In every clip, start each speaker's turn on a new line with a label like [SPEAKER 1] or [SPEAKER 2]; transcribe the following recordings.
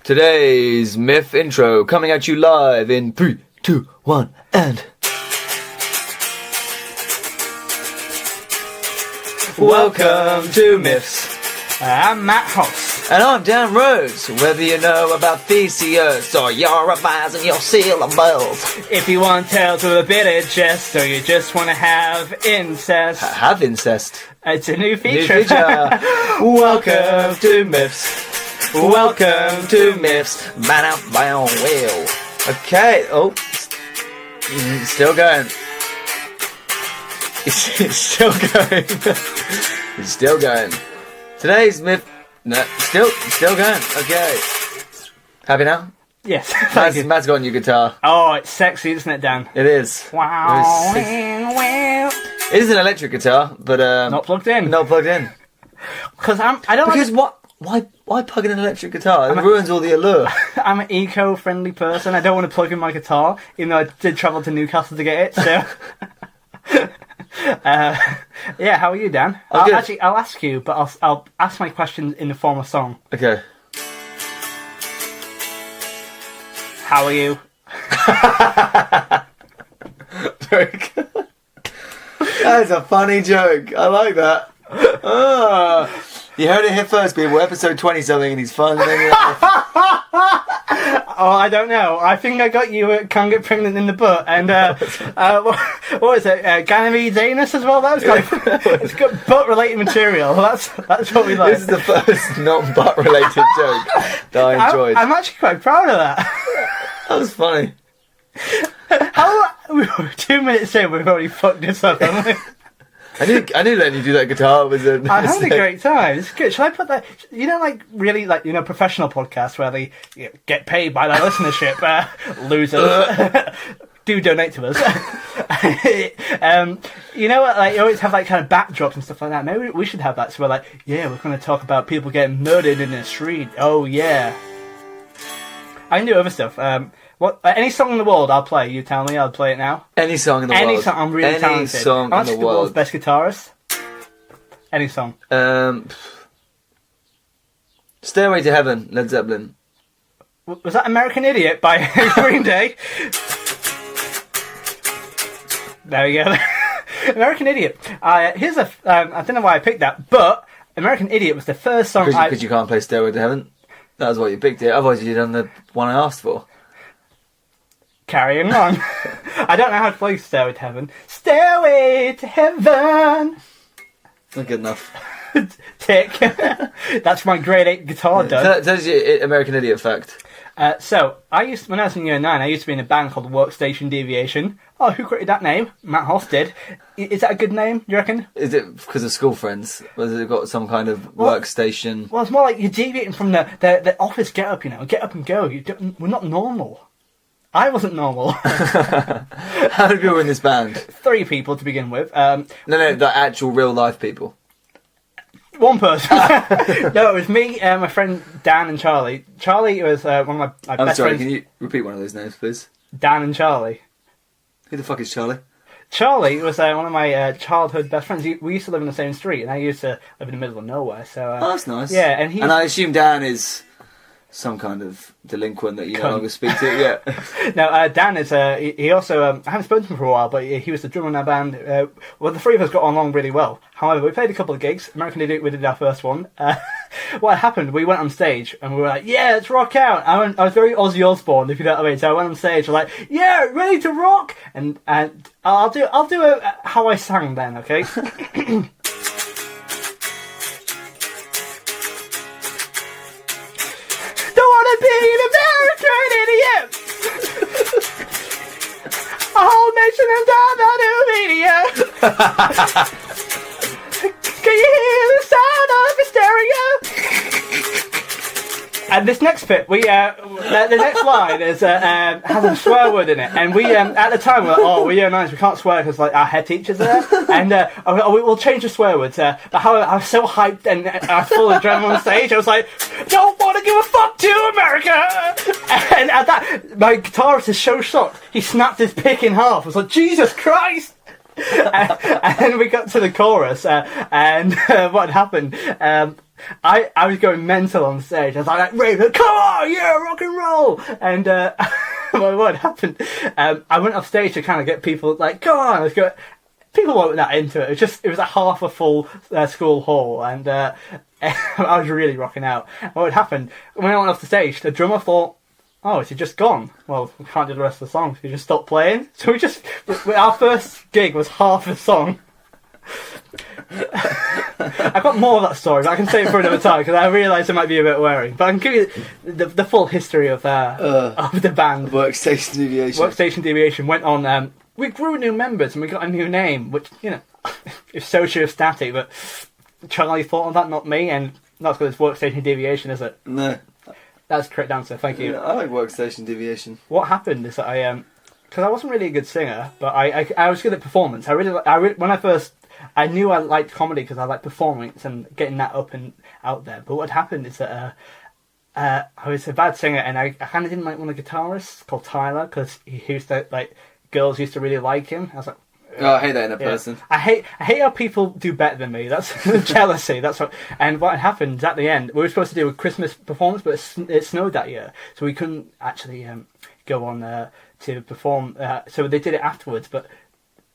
[SPEAKER 1] Today's Myth intro coming at you live in 3, 2, 1, and... Welcome to Myths.
[SPEAKER 2] I'm Matt Hoss.
[SPEAKER 1] And I'm Dan Rose. Whether you know about Theseus or you're revising your syllables.
[SPEAKER 2] If you want tales with a bit of jest, or you just want to have incest.
[SPEAKER 1] Have incest.
[SPEAKER 2] It's a new feature.
[SPEAKER 1] Welcome to Myths. Welcome to Myths. Man out by own wheel. Okay. Oh. Still going. It's still going. It's still going. Today's myth. No, still going. Okay. Happy now?
[SPEAKER 2] Yes.
[SPEAKER 1] Matt's got a new guitar.
[SPEAKER 2] Oh, it's sexy, isn't it, Dan?
[SPEAKER 1] It is.
[SPEAKER 2] Wow.
[SPEAKER 1] It is an electric guitar, but
[SPEAKER 2] not plugged in.
[SPEAKER 1] Not plugged in.
[SPEAKER 2] Because
[SPEAKER 1] why plug in an electric guitar? It ruins all the allure.
[SPEAKER 2] I'm an eco-friendly person. I don't want to plug in my guitar, even though I did travel to Newcastle to get it. So. Yeah, how are you, Dan? I'll ask you, but I'll ask my questions in the form of song.
[SPEAKER 1] Okay.
[SPEAKER 2] How are you?
[SPEAKER 1] That's a funny joke. I like that. You heard it here first, people. Episode 20-something, and he's fun.
[SPEAKER 2] Oh, I don't know. I think I got you Can't Get Pregnant in the Butt, and what was it? Ganymede's anus as well. That was it's got butt-related material. That's what we like.
[SPEAKER 1] This is the first non-butt-related joke that I enjoyed.
[SPEAKER 2] I'm actually quite proud of that.
[SPEAKER 1] That was funny.
[SPEAKER 2] We were 2 minutes in, we've already fucked this up, haven't we?
[SPEAKER 1] I knew letting you do that guitar was a
[SPEAKER 2] I had a great time. It's good. Should I put that? Really professional podcasts where they get paid by their listenership. Losers. Do donate to us. You know what? Like, you always have like kind of backdrops and stuff like that. Maybe we should have that. So we're like, yeah, we're going to talk about people getting murdered in the street. Oh yeah. I can do other stuff. Any song in the world I'll play. You tell me, I'll play it now.
[SPEAKER 1] Any song in the world.
[SPEAKER 2] Any song. I'm really talented.
[SPEAKER 1] Any song
[SPEAKER 2] I'm
[SPEAKER 1] in the
[SPEAKER 2] actually the world's best guitarist. Any song.
[SPEAKER 1] Stairway to Heaven, Led Zeppelin.
[SPEAKER 2] Was that American Idiot by Green Day? There we go. American Idiot. Here's a. I don't know why I picked that, but American Idiot was the first song.
[SPEAKER 1] Because you can't play Stairway to Heaven. That was why you picked it. Otherwise, you'd done the one I asked for.
[SPEAKER 2] Carrying on. I don't know how to play Stairway to Heaven. Stairway to Heaven.
[SPEAKER 1] Not good enough.
[SPEAKER 2] Tick. That's my grade 8 guitar done.
[SPEAKER 1] Tells you American Idiot fact.
[SPEAKER 2] So, when I was in year 9, I used to be in a band called Workstation Deviation. Oh, who created that name? Matt Hoss did. Is that a good name, do you reckon?
[SPEAKER 1] Is it because of school friends? Or has it got some kind of workstation? Well,
[SPEAKER 2] it's more like you're deviating from the office get-up, Get up and go. We're not normal. I wasn't normal.
[SPEAKER 1] How many people were in this band?
[SPEAKER 2] 3 people to begin with.
[SPEAKER 1] No, the actual real-life people.
[SPEAKER 2] 1 person. No, it was me, my friend Dan and Charlie. Charlie was one of my best friends.
[SPEAKER 1] Sorry, can you repeat one of those names, please?
[SPEAKER 2] Dan and Charlie.
[SPEAKER 1] Who the fuck is Charlie?
[SPEAKER 2] Charlie was one of my childhood best friends. We used to live in the same street, and I used to live in the middle of nowhere. So
[SPEAKER 1] that's nice.
[SPEAKER 2] Yeah,
[SPEAKER 1] and I assume Dan is some kind of delinquent that you no longer speak to. Yeah.
[SPEAKER 2] No, Dan is. He also. I haven't spoken to him for a while, but he was the drummer in our band. The 3 of us got along really well. However, we played a couple of gigs. American Idiot, we did our first one. What happened? We went on stage and we were like, "Yeah, let's rock out." I was very Ozzy Osbourne, if you know what I mean. So I went on stage, like, "Yeah, ready to rock," and I'll do how I sang then, okay? Be an American idiot. A whole nation and down that idiot. Can you hear the sound of hysteria? And this next bit, the next line has a swear word in it, and we at the time we're year 9s, we can't swear because our head teacher's there, and we'll change the swear words. But however, I was so hyped and I was full of adrenaline on stage. I was like, "Don't want to give a fuck to America!" And at that, my guitarist is so shocked, he snapped his pick in half. I was like, "Jesus Christ!" And then we got to the chorus, and what happened? I was going mental on stage. I was like, Raven, come on, yeah, rock and roll. And well, what happened? I went off stage to kind of get people like, come on, let's go. People weren't that into it. It was a half a full school hall, and I was really rocking out. And what happened when I went off the stage? The drummer thought, "Oh, is he just gone? Well, we can't do the rest of the song. So he just stopped playing." So our first gig was half a song. I've got more of that story, but I can save it for another time because I realise it might be a bit wearing. But I can give you the full history of the band.
[SPEAKER 1] Workstation Deviation.
[SPEAKER 2] Workstation Deviation went on. We grew new members and we got a new name, which is sociostatic. But Charlie thought of that, not me, and that's because it's Workstation Deviation, is it?
[SPEAKER 1] No,
[SPEAKER 2] that's the correct answer. Thank you.
[SPEAKER 1] Yeah, I like Workstation Deviation.
[SPEAKER 2] What happened is that because I wasn't really a good singer, but I was good at performance. When I first. I knew I liked comedy because I liked performance and getting that up and out there. But what happened is that I was a bad singer, and I kind of didn't like one of the guitarists called Tyler because he used to girls used to really like him. I was like,
[SPEAKER 1] oh, I hate that in a person.
[SPEAKER 2] I hate how people do better than me. That's jealousy. That's what. And what happened at the end, we were supposed to do a Christmas performance, but it snowed that year, so we couldn't actually go on to perform. So they did it afterwards, but.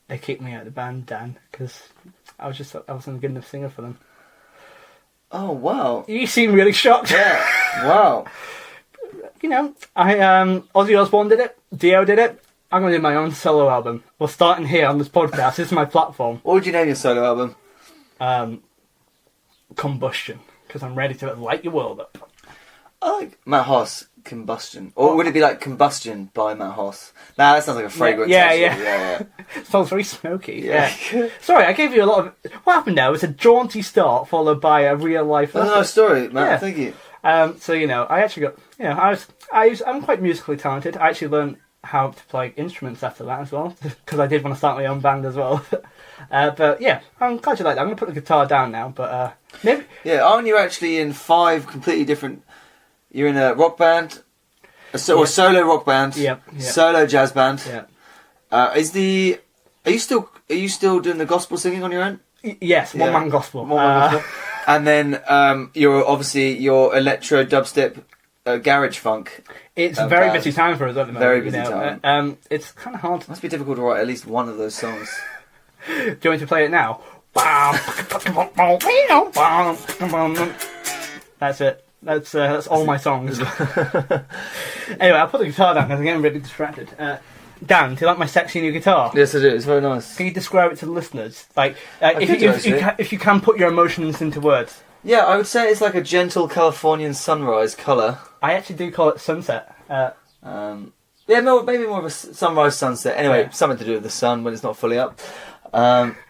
[SPEAKER 2] They kicked me out of the band, Dan, because I wasn't a good enough singer for them.
[SPEAKER 1] Oh, wow.
[SPEAKER 2] You seem really shocked.
[SPEAKER 1] Yeah, wow.
[SPEAKER 2] Ozzy Osbourne did it, Dio did it. I'm going to do my own solo album. We're starting here on this podcast. This is my platform.
[SPEAKER 1] What would you name your solo album?
[SPEAKER 2] Combustion, because I'm ready to light your world up.
[SPEAKER 1] I like Matt Hoss, Combustion. Or would it be like Combustion by Matt Hoss? Nah, that sounds like a fragrance.
[SPEAKER 2] Yeah. Sounds very smoky. Yeah. Sorry, I gave you a lot of... What happened now? It was a jaunty start followed by a real life...
[SPEAKER 1] That's a nice story, Matt. Yeah. Thank you.
[SPEAKER 2] So, I actually got... I'm quite musically talented. I actually learned how to play instruments after that as well, because I did want to start my own band as well. But yeah, I'm glad you like that. I'm going to put the guitar down now, but maybe...
[SPEAKER 1] Yeah, aren't you actually in 5 completely different... You're in a rock band, a solo rock band, solo jazz band.
[SPEAKER 2] Yeah.
[SPEAKER 1] Are you still doing the gospel singing on your own?
[SPEAKER 2] Yes, one man gospel.
[SPEAKER 1] And then you're obviously your electro dubstep garage funk.
[SPEAKER 2] It's a very busy time for us at the moment.
[SPEAKER 1] Very busy time.
[SPEAKER 2] It's kind of hard.
[SPEAKER 1] It must be difficult to write at least one of those songs.
[SPEAKER 2] Do you want me to play it now? That's it. That's all my songs. Anyway, I'll put the guitar down because I'm getting really distracted. Dan, do you like my sexy new guitar?
[SPEAKER 1] Yes, I do. It's very nice.
[SPEAKER 2] Can you describe it to the listeners? Like, if you can put your emotions into words.
[SPEAKER 1] Yeah, I would say it's like a gentle Californian sunrise colour.
[SPEAKER 2] I actually do call it sunset.
[SPEAKER 1] Maybe more of a sunrise sunset. Anyway, something to do with the sun when it's not fully up.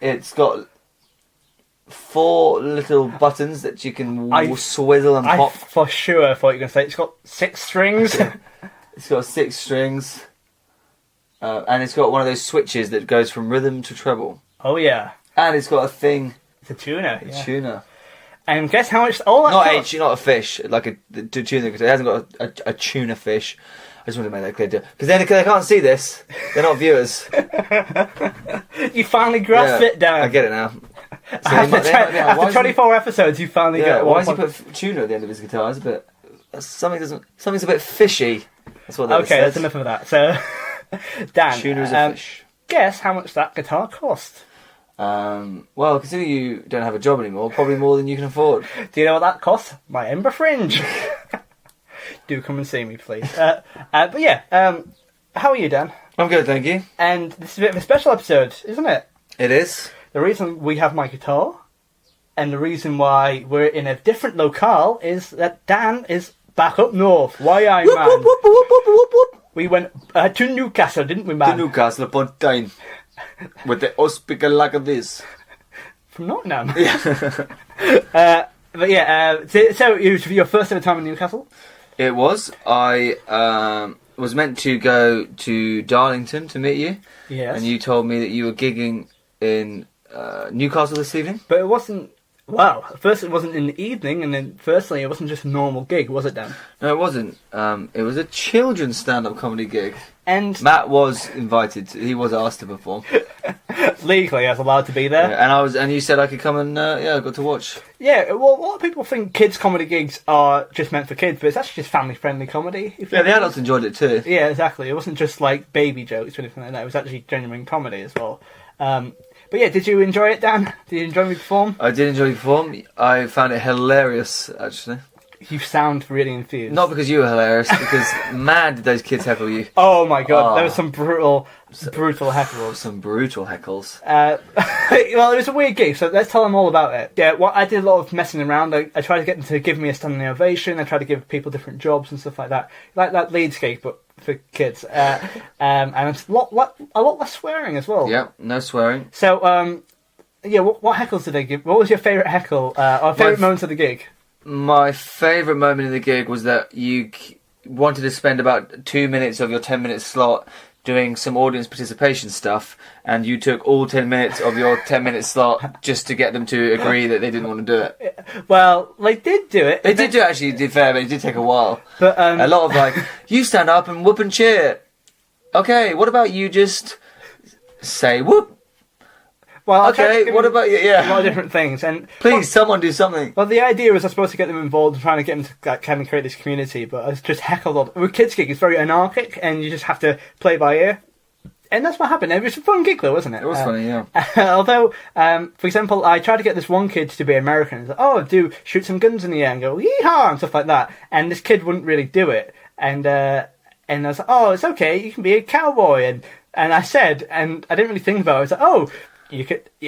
[SPEAKER 1] It's got 4 little buttons that you can swizzle and pop.
[SPEAKER 2] I for sure thought you were going to say it's got 6 strings.
[SPEAKER 1] It's got 6 strings. And it's got one of those switches that goes from rhythm to treble.
[SPEAKER 2] Oh, yeah.
[SPEAKER 1] And it's got a thing.
[SPEAKER 2] It's a tuner.
[SPEAKER 1] A tuner.
[SPEAKER 2] And guess how much all that costs?
[SPEAKER 1] Not a fish, like a tuner. It hasn't got a tuna fish. I just want to make that clear. Because then they can't see this. They're not viewers.
[SPEAKER 2] You finally grasped it, Dan.
[SPEAKER 1] I get it now. So
[SPEAKER 2] after 24 episodes, you finally get it.
[SPEAKER 1] Why does he put tuna at the end of his guitar? It's a bit... Something's a bit fishy. That's what that
[SPEAKER 2] Okay, that's enough of that. So, Dan,
[SPEAKER 1] tuna is a fish.
[SPEAKER 2] Guess how much that guitar cost?
[SPEAKER 1] Well, considering you don't have a job anymore, probably more than you can afford.
[SPEAKER 2] Do you know what that costs? My Ember Fringe. Do come and see me, please. But yeah, how are you, Dan?
[SPEAKER 1] I'm good, thank you.
[SPEAKER 2] And this is a bit of a special episode, isn't it?
[SPEAKER 1] It is.
[SPEAKER 2] The reason we have my guitar, and the reason why we're in a different locale, is that Dan is back up north. Why I man?
[SPEAKER 1] Whoop, whoop, whoop, whoop, whoop.
[SPEAKER 2] We went to Newcastle, didn't we, man?
[SPEAKER 1] To Newcastle upon Tyne. With the hospital like this.
[SPEAKER 2] From Nottingham. Yeah. But yeah, so it was your first ever time in Newcastle?
[SPEAKER 1] It was. I was meant to go to Darlington to meet you.
[SPEAKER 2] Yes.
[SPEAKER 1] And you told me that you were gigging in Newcastle this evening.
[SPEAKER 2] But it wasn't... Well, first it wasn't in the evening, and then firstly it wasn't just a normal gig, was it, Dan?
[SPEAKER 1] No, it wasn't. It was a children's stand-up comedy gig.
[SPEAKER 2] And
[SPEAKER 1] Matt was invited. He was asked to perform.
[SPEAKER 2] Legally, I was allowed to be there.
[SPEAKER 1] Yeah, and you said I could come and I got to watch.
[SPEAKER 2] Yeah, well, a lot of people think kids' comedy gigs are just meant for kids, but it's actually just family-friendly comedy.
[SPEAKER 1] Yeah, the adults enjoyed it too.
[SPEAKER 2] Yeah, exactly. It wasn't just like baby jokes or anything like that. It was actually genuine comedy as well. But yeah, did you enjoy it, Dan? Did you enjoy me perform?
[SPEAKER 1] I did enjoy you perform. I found it hilarious, actually.
[SPEAKER 2] You sound really enthused.
[SPEAKER 1] Not because you were hilarious, because man, did those kids heckle you.
[SPEAKER 2] Oh my god, there was some brutal heckles.
[SPEAKER 1] Some brutal heckles.
[SPEAKER 2] Well, it was a weird gig, so let's tell them all about it. Yeah, I did a lot of messing around. I tried to get them to give me a standing ovation. I tried to give people different jobs and stuff like that. Like that Leeds gig, but for kids. And it's a lot less swearing as well.
[SPEAKER 1] Yeah, no swearing.
[SPEAKER 2] So, yeah, what heckles did they give? What was your favourite heckle, or favourite moments of the gig?
[SPEAKER 1] My favourite moment in the gig was that you wanted to spend about 2 minutes of your 10-minute slot doing some audience participation stuff, and you took all 10 minutes of your 10-minute slot just to get them to agree that they didn't want to do it.
[SPEAKER 2] Well, they did do it.
[SPEAKER 1] They did do it, actually, did fair, but it did take a while.
[SPEAKER 2] But
[SPEAKER 1] a lot of like, you stand up and whoop and cheer. Okay, what about you just say whoop?
[SPEAKER 2] Well,
[SPEAKER 1] okay, what about you? Yeah.
[SPEAKER 2] A lot of different things. And
[SPEAKER 1] please, someone do something.
[SPEAKER 2] Well, the idea was I was supposed to get them involved and trying to get them to kind of create this community, but I was just heckled on. With kids' gig, it's very anarchic, and you just have to play by ear. And that's what happened. It was a fun gig, though, wasn't it?
[SPEAKER 1] It was funny, yeah.
[SPEAKER 2] Although, for example, I tried to get this one kid to be American. He's like, oh, do shoot some guns in the air and go, yeehaw, and stuff like that. And this kid wouldn't really do it. And I was like, oh, it's okay, you can be a cowboy. And I said, and I didn't really think about it, I was like, oh,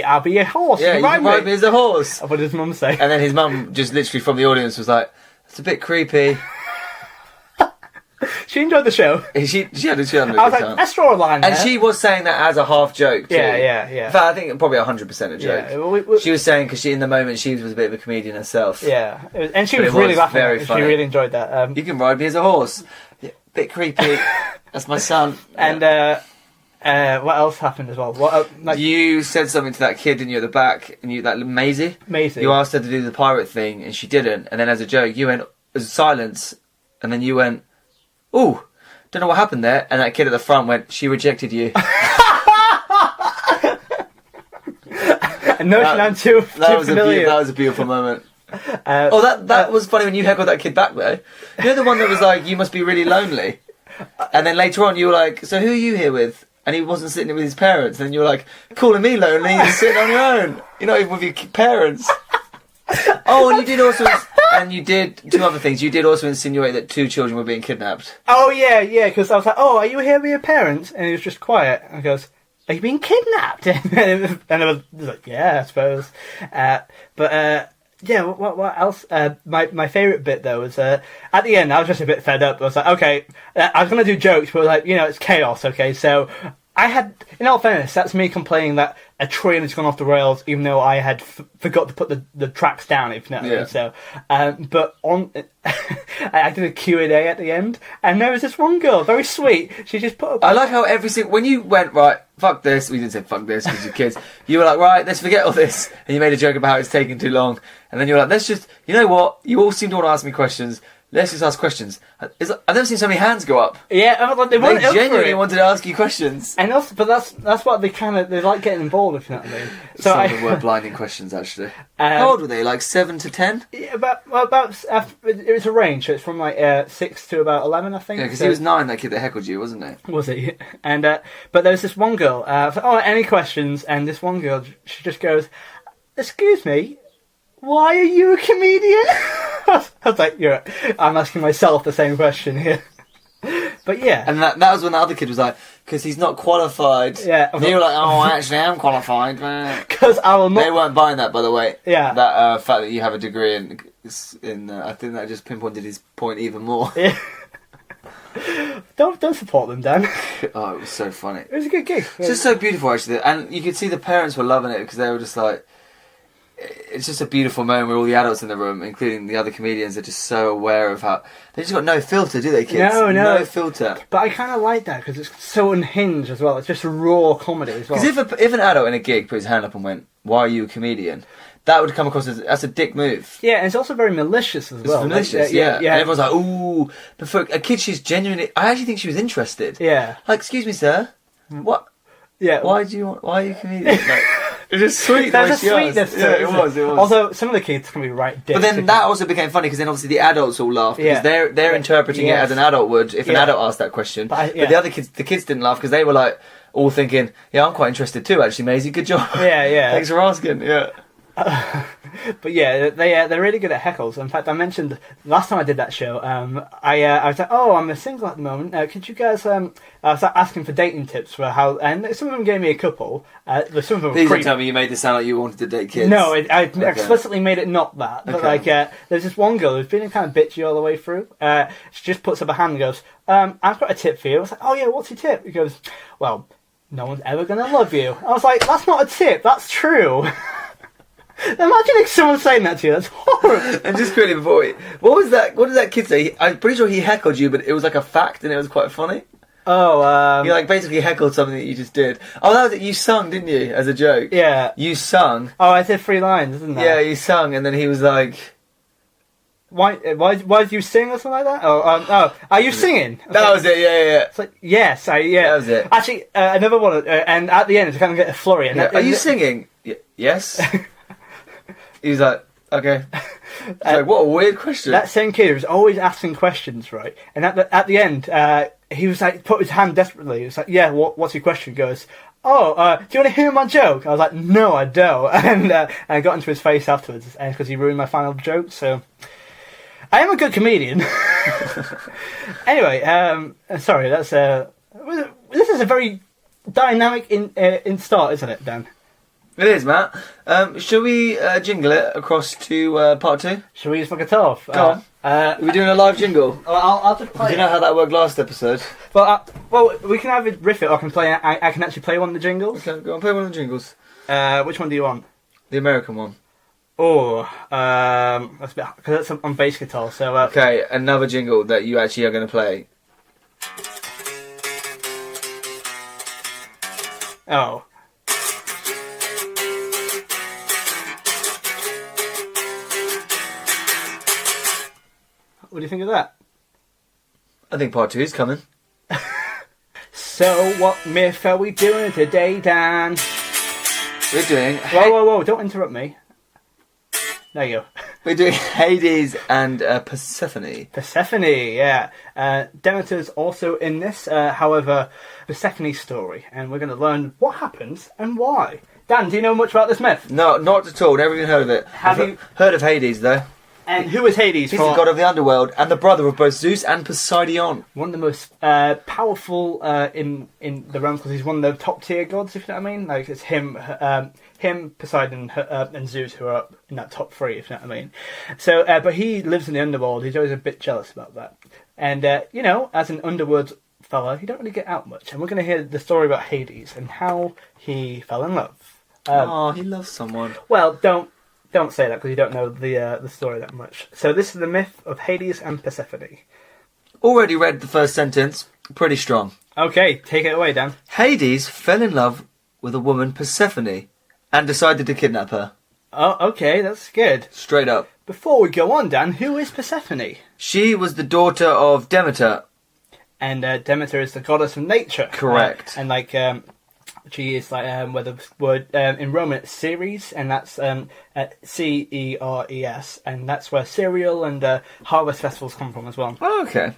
[SPEAKER 2] I'll be a horse.
[SPEAKER 1] Yeah, you can ride me as a horse.
[SPEAKER 2] What did his mum say?
[SPEAKER 1] And then his mum, just literally from the audience, was like, "It's a bit creepy."
[SPEAKER 2] She enjoyed the show.
[SPEAKER 1] She had a good
[SPEAKER 2] I was like,
[SPEAKER 1] time.
[SPEAKER 2] let's draw a line there.
[SPEAKER 1] And she was saying that as a half joke too.
[SPEAKER 2] Yeah.
[SPEAKER 1] In fact, I think probably 100% a joke.
[SPEAKER 2] Yeah,
[SPEAKER 1] she was saying because in the moment she was a bit of a comedian herself.
[SPEAKER 2] Yeah, and she was really laughing. Very funny. She really enjoyed that.
[SPEAKER 1] You can ride me as a horse. Yeah, bit creepy. That's my son.
[SPEAKER 2] And what else happened as well?
[SPEAKER 1] You said something to that kid, didn't you, at the back? And that Maisie? You asked her to do the pirate thing, and she didn't. And then as a joke, you went, as silence, and then you went, ooh, don't know what happened there. And that kid at the front went, she rejected you.
[SPEAKER 2] No, I'm too familiar.
[SPEAKER 1] That was a beautiful moment. That was funny when you heckled that kid back there. You know the one that was like, you must be really lonely? And then later on you were like, so who are you here with? And he wasn't sitting with his parents. And you were like, calling me lonely, you're sitting on your own. You're not even with your parents. Oh, and you did also... And you did two other things. You did also insinuate that 2 children were being kidnapped.
[SPEAKER 2] Oh, yeah, because I was like, oh, are you here with your parents? And he was just quiet. And he goes, are you being kidnapped? And I was like, yeah, I suppose. Yeah, what else? My favourite bit, though, was at the end, I was just a bit fed up. I was like, okay, I was going to do jokes, but like, it's chaos, okay? So I had, in all fairness, that's me complaining that a train has gone off the rails, even though I had forgot to put the tracks down, if you know what I mean. So, but I did a Q&A at the end, and there was this one girl, very sweet. She just put up...
[SPEAKER 1] I like how when you went, right, fuck this, we didn't say fuck this because you're kids, you were like, right, let's forget all this, and you made a joke about how it's taking too long, and then you were like, let's just, you know what, you all seem to want to ask me questions, let's just ask questions. I've never seen so many hands go up.
[SPEAKER 2] Yeah, they
[SPEAKER 1] genuinely wanted to ask you questions.
[SPEAKER 2] And also, but that's what they like getting involved, if you know what I mean. So
[SPEAKER 1] some of them were blinding questions, actually. How old were they? Like 7 to 10?
[SPEAKER 2] Yeah, about it was a range. So it's from like 6 to about 11, I think.
[SPEAKER 1] Yeah, because he was 9. That kid that heckled you, wasn't he?
[SPEAKER 2] Was he? And but there was this one girl. I was like, oh, any questions? And this one girl, she just goes, "Excuse me, why are you a comedian?" I was like, I'm asking myself the same question here. But yeah.
[SPEAKER 1] And that was when the other kid was like, because he's not qualified.
[SPEAKER 2] Yeah.
[SPEAKER 1] And you were like, oh, I actually am qualified.
[SPEAKER 2] Because I will not...
[SPEAKER 1] They weren't buying that, by the way.
[SPEAKER 2] Yeah.
[SPEAKER 1] That fact that you have a degree in I think that just pinpointed his point even more.
[SPEAKER 2] Yeah. Don't support them, Dan.
[SPEAKER 1] Oh, it was so funny.
[SPEAKER 2] It was a good gig.
[SPEAKER 1] It's just so beautiful, actually. And you could see the parents were loving it because they were just like... It's just a beautiful moment where all the adults in the room, including the other comedians, are just so aware of how... They just got no filter, do they, kids? No filter.
[SPEAKER 2] But I kind of like that because it's so unhinged as well. It's just raw comedy as well.
[SPEAKER 1] Because if an adult in a gig put his hand up and went, "Why are you a comedian?" that would come across as that's a dick move.
[SPEAKER 2] Yeah, and it's also very malicious as well.
[SPEAKER 1] It's malicious, yeah. And everyone's like, ooh. But for a kid, she's genuinely... I actually think she was interested.
[SPEAKER 2] Yeah.
[SPEAKER 1] Like, excuse me, sir. What?
[SPEAKER 2] Yeah.
[SPEAKER 1] Why are you comedian? Like, it's just sweet.
[SPEAKER 2] There's a
[SPEAKER 1] she asked.
[SPEAKER 2] sweetness to
[SPEAKER 1] Yeah,
[SPEAKER 2] it.
[SPEAKER 1] it was.
[SPEAKER 2] Although some of the kids can be right dicks.
[SPEAKER 1] But then that also became funny because then obviously the adults all laughed because they're interpreting it as an adult would if an adult asked that question. But the other kids, the kids didn't laugh because they were like all thinking, "Yeah, I'm quite interested too. Actually, Maisie, good job.
[SPEAKER 2] Yeah.
[SPEAKER 1] Thanks for asking." Yeah.
[SPEAKER 2] But yeah, they're really good at heckles. In fact, I mentioned last time I did that show. I was like, "Oh, I'm a single at the moment. Could you guys?" I was like, asking for dating tips for how, and some of them gave me a couple. But some of them.
[SPEAKER 1] Please don't tell me you made this sound like you wanted to date kids.
[SPEAKER 2] No, I explicitly made it not that. But there's this one girl who's been kind of bitchy all the way through. She just puts up a hand and goes, "I've got a tip for you." I was like, "Oh yeah, what's your tip?" He goes, "Well, no one's ever gonna love you." I was like, "That's not a tip. That's true." Imagine if someone saying that to you. That's horrible.
[SPEAKER 1] And just quickly before what was that? What did that kid say? I'm pretty sure he heckled you, but it was like a fact, and it was quite funny.
[SPEAKER 2] Oh,
[SPEAKER 1] you like basically heckled something that you just did. Oh, that was it. You sung, didn't you, as a joke?
[SPEAKER 2] Yeah.
[SPEAKER 1] You sung.
[SPEAKER 2] Oh, I did 3 lines, didn't I?
[SPEAKER 1] Yeah, you sung, and then he was like,
[SPEAKER 2] Why did you sing or something like that? Oh, are you singing?
[SPEAKER 1] That was it. Yeah.
[SPEAKER 2] It's like yes, That
[SPEAKER 1] was it.
[SPEAKER 2] Actually, another one, and at the end, it's kind of get a flurry. And
[SPEAKER 1] are you singing? Yes. He was like, okay. Like, what a weird question.
[SPEAKER 2] That same kid was always asking questions, right? And at the end, he was like, put his hand desperately. He was like, yeah, what's your question? He goes, do you want to hear my joke? I was like, no, I don't. And I got into his face afterwards because he ruined my final joke. So I am a good comedian. Anyway, sorry, that's this is a very dynamic in start, isn't it, Dan?
[SPEAKER 1] It is, Matt. Shall we jingle it across to part 2?
[SPEAKER 2] Shall we just fuck it off?
[SPEAKER 1] Go on. Are we doing a live jingle?
[SPEAKER 2] I'll just play.
[SPEAKER 1] Do you know how that worked last episode?
[SPEAKER 2] Well, we can either riff it or I can play. I can actually play one of the jingles.
[SPEAKER 1] Okay, go on, play one of the jingles.
[SPEAKER 2] Which one do you want?
[SPEAKER 1] The American one.
[SPEAKER 2] Oh, that's a bit because that's on bass guitar. So
[SPEAKER 1] okay, another jingle that you actually are going to play.
[SPEAKER 2] Oh. What do you think of that?
[SPEAKER 1] I think part 2 is coming.
[SPEAKER 2] So, what myth are we doing today, Dan?
[SPEAKER 1] We're doing...
[SPEAKER 2] Whoa, don't interrupt me. There you go.
[SPEAKER 1] We're doing Hades and Persephone.
[SPEAKER 2] Persephone, yeah. Demeter's also in this, however, Persephone's story. And we're going to learn what happens and why. Dan, do you know much about this myth?
[SPEAKER 1] No, not at all. Never even heard of it.
[SPEAKER 2] Have you
[SPEAKER 1] heard of Hades, though?
[SPEAKER 2] And who is Hades?
[SPEAKER 1] He's the god of the underworld and the brother of both Zeus and Poseidon.
[SPEAKER 2] One of the most powerful in the realm because he's one of the top tier gods, if you know what I mean. Like it's him, Poseidon, and Zeus who are up in that top 3, if you know what I mean. So, but he lives in the underworld. He's always a bit jealous about that. And as an underworld fella, he don't really get out much. And we're going to hear the story about Hades and how he fell in love.
[SPEAKER 1] He loves someone.
[SPEAKER 2] Well, Don't say that because you don't know the story that much. So this is the myth of Hades and Persephone.
[SPEAKER 1] Already read the first sentence. Pretty strong.
[SPEAKER 2] Okay, take it away, Dan.
[SPEAKER 1] Hades fell in love with a woman, Persephone, and decided to kidnap her.
[SPEAKER 2] Oh, okay, that's good.
[SPEAKER 1] Straight up.
[SPEAKER 2] Before we go on, Dan, who is Persephone?
[SPEAKER 1] She was the daughter of Demeter.
[SPEAKER 2] And Demeter is the goddess of nature.
[SPEAKER 1] Correct.
[SPEAKER 2] And she is like where the word in Roman it's Ceres, and that's Ceres, and that's where cereal and harvest festivals come from as well.
[SPEAKER 1] Oh, okay.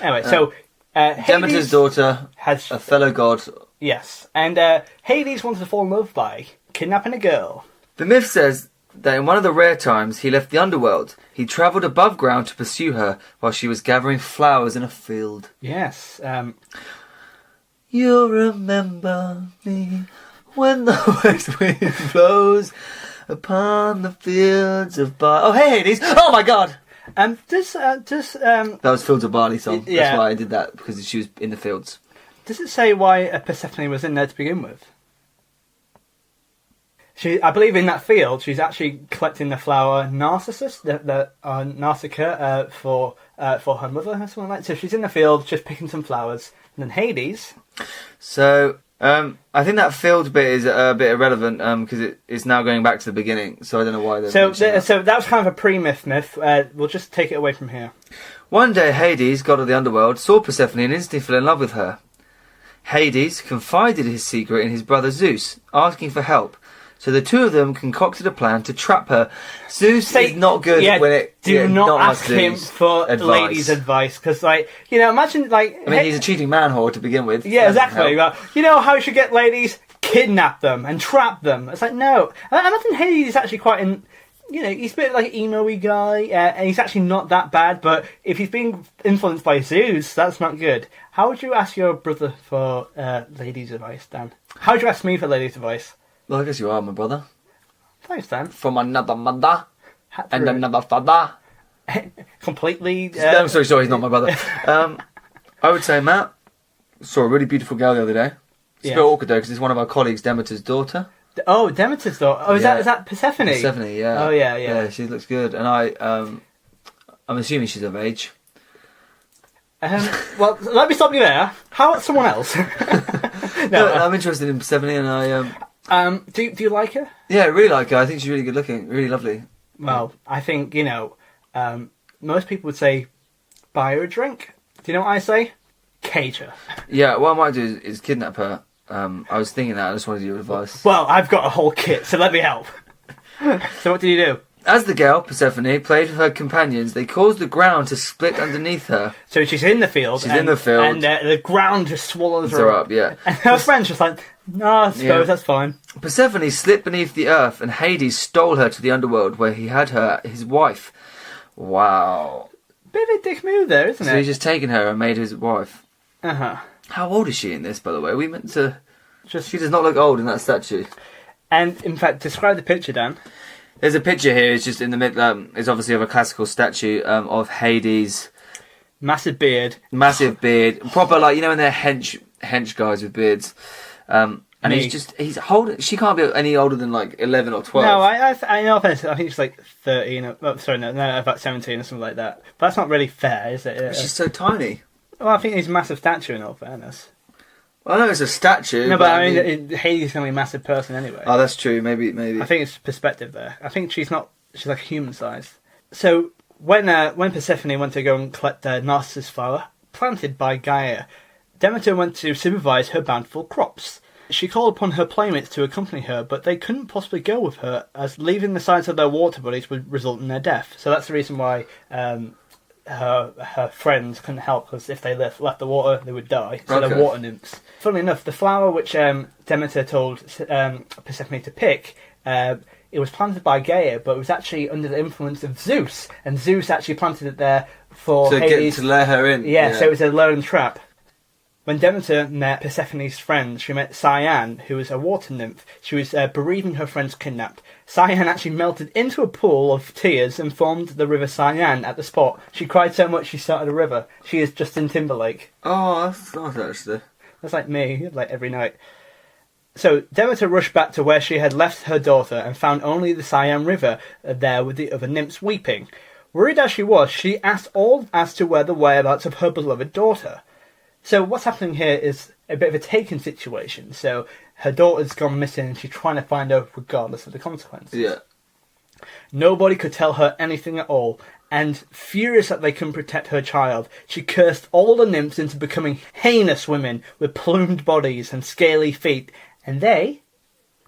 [SPEAKER 2] Anyway, so
[SPEAKER 1] Demeter's daughter has a fellow god.
[SPEAKER 2] Yes, and Hades wanted to fall in love by kidnapping a girl.
[SPEAKER 1] The myth says that in one of the rare times he left the underworld, he travelled above ground to pursue her while she was gathering flowers in a field.
[SPEAKER 2] Yes.
[SPEAKER 1] You'll remember me when the west wind blows upon the fields of barley. Oh, hey, Hades! Oh, my God!
[SPEAKER 2] That
[SPEAKER 1] was Fields of Barley song.
[SPEAKER 2] Yeah.
[SPEAKER 1] That's why I did that, because she was in the fields.
[SPEAKER 2] Does it say why Persephone was in there to begin with? I believe in that field, she's actually collecting the flower Narcissus, the Narcica, for her mother or something like that. So she's in the field, just picking some flowers. And then Hades.
[SPEAKER 1] So, I think that field bit is a bit irrelevant because it's now going back to the beginning. So I don't know why.
[SPEAKER 2] So that was kind of a pre-myth. We'll just take it away from here.
[SPEAKER 1] One day, Hades, god of the underworld, saw Persephone and instantly fell in love with her. Hades confided his secret in his brother Zeus, asking for help. So the two of them concocted a plan to trap her. Zeus is not good when it...
[SPEAKER 2] Do not ask him for ladies' advice, because, like, you know, imagine, like...
[SPEAKER 1] I mean, he's a cheating man whore to begin with.
[SPEAKER 2] Yeah, exactly. Well, you know how you should get ladies? Kidnap them and trap them. It's like, no. I imagine Hades is actually quite an... You know, he's a bit like an emo-y guy, and he's actually not that bad, but if he's being influenced by Zeus, that's not good. How would you ask your brother for ladies' advice, Dan? How would you ask me for ladies' advice?
[SPEAKER 1] Well, I guess you are my brother.
[SPEAKER 2] Thanks, Dan.
[SPEAKER 1] From another mother and another father.
[SPEAKER 2] Completely...
[SPEAKER 1] No, sorry, he's not my brother. I would say, Matt, saw a really beautiful girl the other day. It's a bit awkward, though, because it's one of our colleagues, Demeter's daughter.
[SPEAKER 2] Oh, Demeter's daughter. Oh, is that Persephone?
[SPEAKER 1] Persephone, yeah.
[SPEAKER 2] Oh, yeah.
[SPEAKER 1] Yeah, she looks good. And I'm assuming she's of age.
[SPEAKER 2] Well, let me stop you there. How about someone else?
[SPEAKER 1] No, I'm interested in Persephone, and I...
[SPEAKER 2] Do you like her?
[SPEAKER 1] Yeah, I really like her. I think she's really good looking, really lovely.
[SPEAKER 2] Well, I think, you know, most people would say, buy her a drink. Do you know what I say? Cage her.
[SPEAKER 1] Yeah, what I might do is kidnap her. I was thinking that. I just wanted your advice.
[SPEAKER 2] Well, I've got a whole kit, so let me help. So what did you do?
[SPEAKER 1] As the girl, Persephone, played with her companions, they caused the ground to split underneath her.
[SPEAKER 2] So she's in the field.
[SPEAKER 1] In the field.
[SPEAKER 2] And the ground just swallows her up.
[SPEAKER 1] Yeah.
[SPEAKER 2] And her friend's just like, no, I suppose that's fine.
[SPEAKER 1] Persephone slipped beneath the earth, and Hades stole her to the underworld, where he had her his wife. Wow.
[SPEAKER 2] Bit of a dick move there, isn't it?
[SPEAKER 1] So he's just taken her and made her his wife.
[SPEAKER 2] Uh-huh.
[SPEAKER 1] How old is she in this, by the way? We meant to... She does not look old in that statue.
[SPEAKER 2] And, in fact, describe the picture, Dan.
[SPEAKER 1] There's a picture here. It's just in the middle. It's obviously of a classical statue of Hades.
[SPEAKER 2] Massive beard.
[SPEAKER 1] Proper, like, you know, when they're hench guys with beards. And he's holding... She can't be any older than, like, 11 or 12.
[SPEAKER 2] No, I know offense. I think she's like 13. Oh, sorry, no, about 17 or something like that. But that's not really fair, is it?
[SPEAKER 1] But she's so tiny.
[SPEAKER 2] Well, I think he's a massive statue in all fairness.
[SPEAKER 1] Well, I know it's a statue.
[SPEAKER 2] No, but I mean, Hades can be a massive person anyway.
[SPEAKER 1] Oh, that's true. Maybe.
[SPEAKER 2] I think it's perspective there. I think she's like a human size. So when Persephone went to go and collect Narcissus flower planted by Gaia, Demeter went to supervise her bountiful crops. She called upon her playmates to accompany her, but they couldn't possibly go with her, as leaving the sides of their water bodies would result in their death. So that's the reason why her friends couldn't help, because if they left the water, they would die. So they're water nymphs. Funnily enough, the flower which Demeter told Persephone to pick, it was planted by Gaia, but it was actually under the influence of Zeus, and Zeus actually planted it there for Hades
[SPEAKER 1] to lure her in.
[SPEAKER 2] Yeah, so it was a lure and trap. When Demeter met Persephone's friend, she met Cyan, who was a water nymph. She was bereaving her friends kidnapped. Cyan actually melted into a pool of tears and formed the river Cyan at the spot. She cried so much she started a river. She is Justin Timberlake.
[SPEAKER 1] Oh, that's nice, actually.
[SPEAKER 2] That's like me, like every night. So Demeter rushed back to where she had left her daughter and found only the Cyan River there with the other nymphs weeping. Worried as she was, she asked all as to where the whereabouts of her beloved daughter. So what's happening here is a bit of a taken situation. So her daughter's gone missing and she's trying to find her regardless of the consequences.
[SPEAKER 1] Yeah.
[SPEAKER 2] Nobody could tell her anything at all, and furious that they couldn't protect her child, she cursed all the nymphs into becoming heinous women with plumed bodies and scaly feet, and they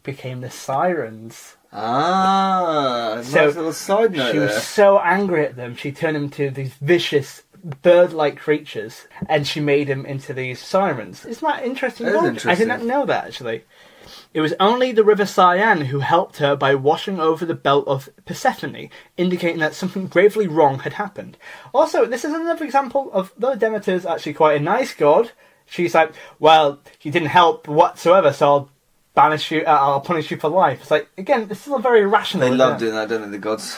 [SPEAKER 2] became the sirens.
[SPEAKER 1] Ah, nice little side note.
[SPEAKER 2] She was so angry at them, she turned them into these vicious bird-like creatures, and she made them into these sirens. Isn't that interesting?
[SPEAKER 1] That is interesting.
[SPEAKER 2] I did not know that, actually. It was only the river Cyan who helped her by washing over the belt of Persephone, indicating that something gravely wrong had happened. Also, this is another example of, though Demeter's actually quite a nice god, she's like, well, you didn't help whatsoever, so I'll banish you, I'll punish you for life. It's like, again, this is all very rational.
[SPEAKER 1] They love doing that, don't they, the gods?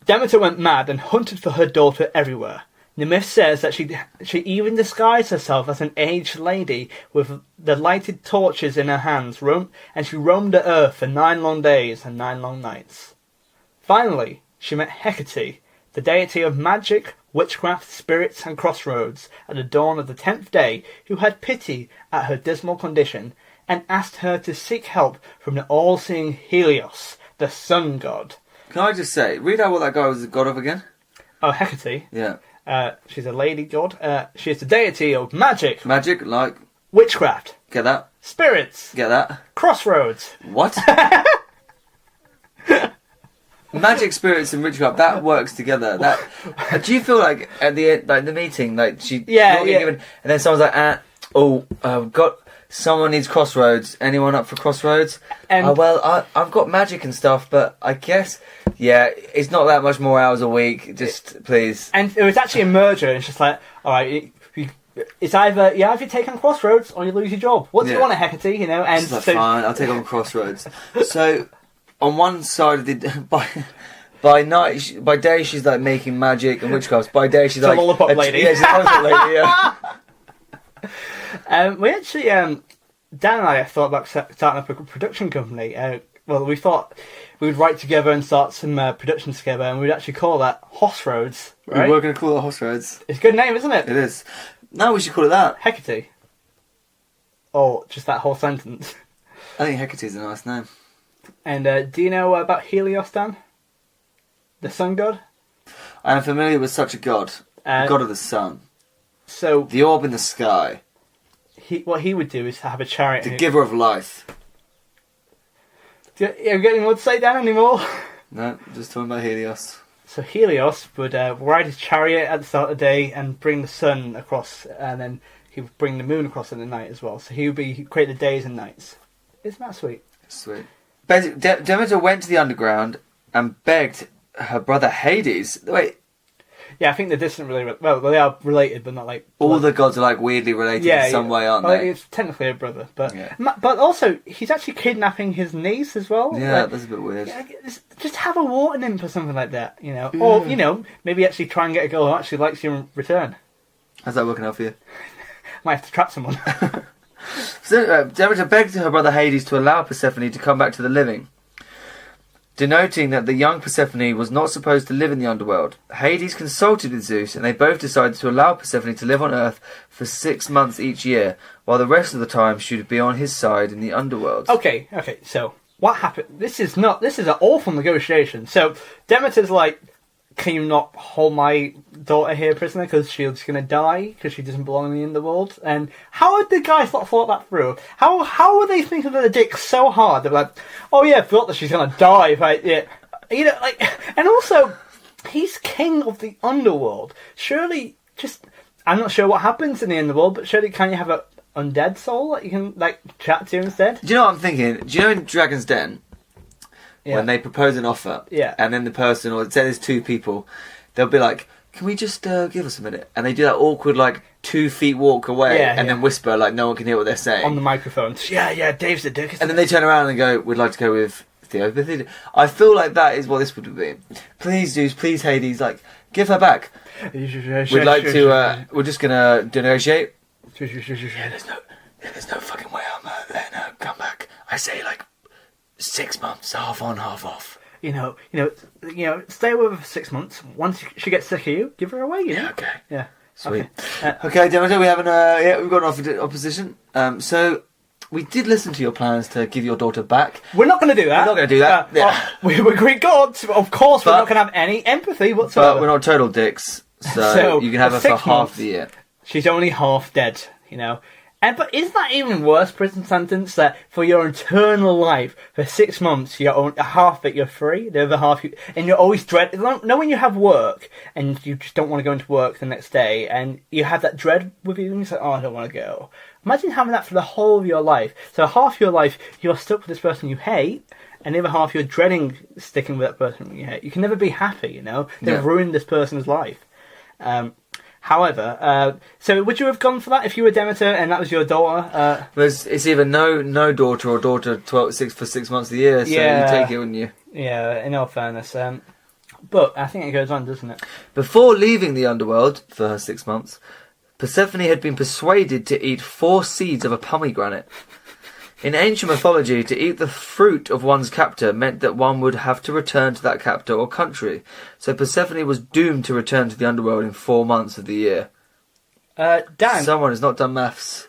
[SPEAKER 2] Demeter went mad and hunted for her daughter everywhere. The myth says that she even disguised herself as an aged lady with the lighted torches in her hands, and she roamed the earth for 9 long days and 9 long nights. Finally, she met Hecate, the deity of magic, witchcraft, spirits, and crossroads, at the dawn of the 10th day, who had pity at her dismal condition, and asked her to seek help from the all-seeing Helios, the sun god.
[SPEAKER 1] Can I just say, read out what that guy was the god of again?
[SPEAKER 2] Oh, Hecate.
[SPEAKER 1] Yeah.
[SPEAKER 2] She's a lady god. She is the deity of magic.
[SPEAKER 1] Magic, like
[SPEAKER 2] Witchcraft.
[SPEAKER 1] Get that?
[SPEAKER 2] Spirits.
[SPEAKER 1] Get that?
[SPEAKER 2] Crossroads.
[SPEAKER 1] What? Magic, spirits, and witchcraft, that works together. That do you feel like at the end, like the meeting, like given, and then someone's like, got someone needs Crossroads. Anyone up for Crossroads?
[SPEAKER 2] And
[SPEAKER 1] I've got magic and stuff, but I guess it's not that much more hours a week. Just please.
[SPEAKER 2] And it was actually a merger. And it's just like, all right, it's either you take on Crossroads or you lose your job. What do you want, Hecate? You know, and
[SPEAKER 1] like, fine, I'll take on Crossroads. So. On one side of the by day she's like making magic and witchcraft. By day she's like
[SPEAKER 2] a lollipop lady.
[SPEAKER 1] Yeah, she's a lollipop lady. Yeah.
[SPEAKER 2] We actually Dan and I thought about starting up a production company. We thought we would write together and start some productions together, and we'd actually call that Crossroads. Right?
[SPEAKER 1] We were going to call it Crossroads.
[SPEAKER 2] It's a good name, isn't it?
[SPEAKER 1] It is. Now we should call it that.
[SPEAKER 2] Hecate. Or just that whole sentence.
[SPEAKER 1] I think Hecate is a nice name.
[SPEAKER 2] And do you know about Helios, Dan? The sun god?
[SPEAKER 1] I am familiar with such a god. The god of the sun.
[SPEAKER 2] So
[SPEAKER 1] the orb in the sky.
[SPEAKER 2] What he would do is have a chariot.
[SPEAKER 1] The giver of life.
[SPEAKER 2] Are you getting more to say, Dan, anymore?
[SPEAKER 1] No, just talking about Helios.
[SPEAKER 2] So Helios would ride his chariot at the start of the day and bring the sun across, and then he would bring the moon across in the night as well. So he would create the days and nights. Isn't that sweet?
[SPEAKER 1] Sweet. Demeter went to the underground and begged her brother Hades. Wait.
[SPEAKER 2] Yeah, I think they're distant really. Well, they are related, but not like.
[SPEAKER 1] All the gods are like weirdly related in some way, aren't they?
[SPEAKER 2] It's technically a brother, but also he's actually kidnapping his niece as well.
[SPEAKER 1] Yeah, that's a bit weird.
[SPEAKER 2] Yeah, just have a water nymph or something like that, you know, or maybe actually try and get a girl who actually likes you in return.
[SPEAKER 1] How's that working out for you?
[SPEAKER 2] Might have to trap someone.
[SPEAKER 1] So, Demeter begged her brother Hades to allow Persephone to come back to the living, denoting that the young Persephone was not supposed to live in the underworld. Hades consulted with Zeus, and they both decided to allow Persephone to live on Earth for 6 months each year, while the rest of the time she would be on his side in the underworld.
[SPEAKER 2] Okay, so what happened? This is an awful negotiation. So Demeter's like, can you not hold my daughter here prisoner because she's going to die because she doesn't belong in the underworld? And how had the guys thought that through? How were they thinking of the dick so hard? They were like, oh yeah, I forgot that she's going to die. And also, he's king of the underworld. Surely, I'm not sure what happens in the underworld, but surely can you have an undead soul that you can chat to instead?
[SPEAKER 1] Do you know what I'm thinking? Do you know in Dragon's Den? Yeah. When they propose an offer, and then the person, or say there's two people, they'll be like, can we just give us a minute? And they do that awkward 2 feet walk away then whisper no one can hear what they're saying.
[SPEAKER 2] On the microphone. Yeah, Dave's the dick.
[SPEAKER 1] And then they turn around and go, we'd like to go with Theo. I feel like that is what this would be. Please, Zeus, please, Hades, give her back. We'd like to, we're just going to negotiate. There's no fucking way I'm letting her come back. I say 6 months, half on, half off.
[SPEAKER 2] You know, stay with her for 6 months. Once she gets sick of you, give her away.
[SPEAKER 1] Yeah, okay.
[SPEAKER 2] Yeah,
[SPEAKER 1] sweet. Okay, Demeter, we've got an opposition. So we did listen to your plans to give your daughter back.
[SPEAKER 2] We're not going to do that.
[SPEAKER 1] We're not going to do that.
[SPEAKER 2] We're Greek gods, of course. We're not going to have any empathy whatsoever.
[SPEAKER 1] But we're not total dicks, so you can have her for half the year.
[SPEAKER 2] She's only half dead, you know. But isn't that even worse prison sentence that for your eternal life, for 6 months, half of it you're free, the other half and you're always dread. When you have work and you just don't want to go into work the next day, and you have that dread with you, and you're like, oh, I don't want to go. Imagine having that for the whole of your life. So half your life you're stuck with this person you hate, and the other half you're dreading sticking with that person you hate. You can never be happy, you know. They've ruined this person's life. However, so would you have gone for that if you were Demeter and that was your daughter?
[SPEAKER 1] It's either no daughter or daughter for 6 months of the year, so you take it, wouldn't you?
[SPEAKER 2] Yeah, in all fairness. But I think it goes on, doesn't it?
[SPEAKER 1] Before leaving the underworld for her 6 months, Persephone had been persuaded to eat 4 seeds of a pomegranate. In ancient mythology, to eat the fruit of one's captor meant that one would have to return to that captor or country. So Persephone was doomed to return to the underworld in 4 months of the year.
[SPEAKER 2] Dan,
[SPEAKER 1] someone has not done maths.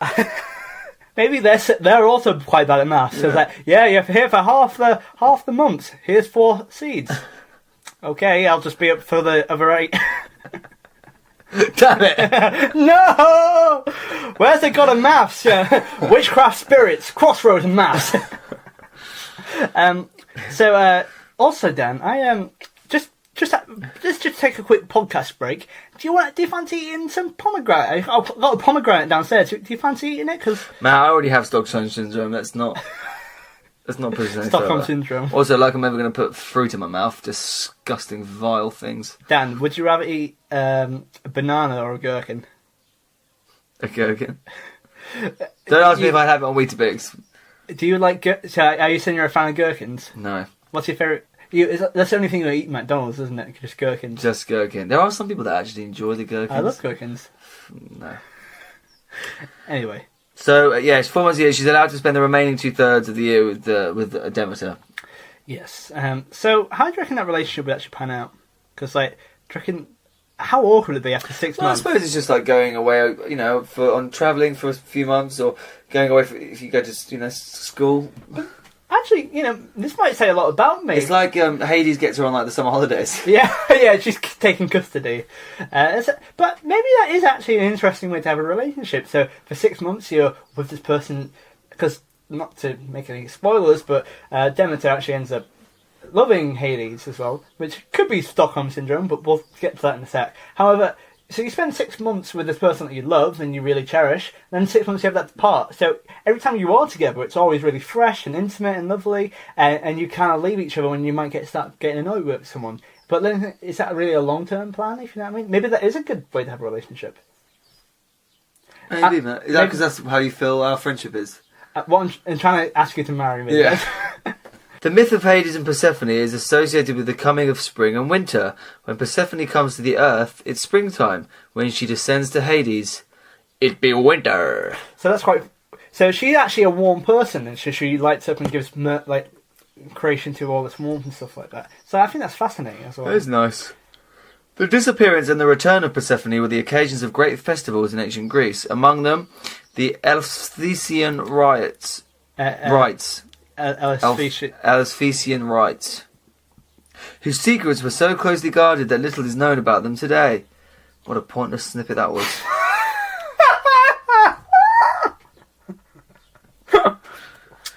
[SPEAKER 2] Maybe they're also quite bad at maths. So it's like, you're here for half the month. Here's 4 seeds. Okay, I'll just be up for the other 8.
[SPEAKER 1] Damn it!
[SPEAKER 2] No! Where's the god of maths? Witchcraft, spirits, crossroads, and maths. Also, Dan, I let's just take a quick podcast break. Do you fancy eating some pomegranate? I've got a pomegranate downstairs. Do you fancy eating it? Because
[SPEAKER 1] I already have Stockholm syndrome. That's not pushing
[SPEAKER 2] Stockholm syndrome.
[SPEAKER 1] Also, like I'm ever going to put fruit in my mouth. Disgusting, vile things.
[SPEAKER 2] Dan, would you rather eat a banana or a gherkin?
[SPEAKER 1] A gherkin. Don't ask me if I'd have it on Weetabix.
[SPEAKER 2] Do you like? Are you saying you're a fan of gherkins?
[SPEAKER 1] No.
[SPEAKER 2] What's your favourite? That's the only thing you eat at McDonald's, isn't it? Just gherkins.
[SPEAKER 1] Just gherkin. There are some people that actually enjoy the gherkins.
[SPEAKER 2] I love gherkins.
[SPEAKER 1] No.
[SPEAKER 2] Anyway.
[SPEAKER 1] So, she's 4 months a year. She's allowed to spend the remaining 2/3 of the year with Demeter.
[SPEAKER 2] Yes. So, how do you reckon that relationship would actually pan out? Because, do you reckon... How awkward would it be after 6 months?
[SPEAKER 1] I suppose it's just like going away, on travelling for a few months, or going away if you go to, school.
[SPEAKER 2] Actually, this might say a lot about me.
[SPEAKER 1] It's like Hades gets her on like the summer holidays.
[SPEAKER 2] Yeah, she's taking custody. But maybe that is actually an interesting way to have a relationship. So for 6 months you're with this person, because not to make any spoilers, but Demeter actually ends up loving Hades as well, which could be Stockholm syndrome, but we'll get to that in a sec. However, so you spend 6 months with this person that you love and you really cherish, then 6 months you have that to part. So every time you are together, it's always really fresh and intimate and lovely, and you kind of leave each other when you might start getting annoyed with someone. But then, is that really a long-term plan, if you know what I mean? Maybe that is a good way to have a relationship.
[SPEAKER 1] Maybe, man. Is that because that's how you feel our friendship is?
[SPEAKER 2] I'm trying to ask you to marry me.
[SPEAKER 1] Yeah. The myth of Hades and Persephone is associated with the coming of spring and winter. When Persephone comes to the earth, it's springtime. When she descends to Hades, it be winter.
[SPEAKER 2] So that's quite... So she's actually a warm person, and she lights up and gives creation to all this warmth and stuff like that. So I think that's fascinating as well.
[SPEAKER 1] That is nice. The disappearance and the return of Persephone were the occasions of great festivals in ancient Greece. Among them, the Elphesian rites. Elphesian rites, whose secrets were so closely guarded that little is known about them today. What a pointless snippet that was.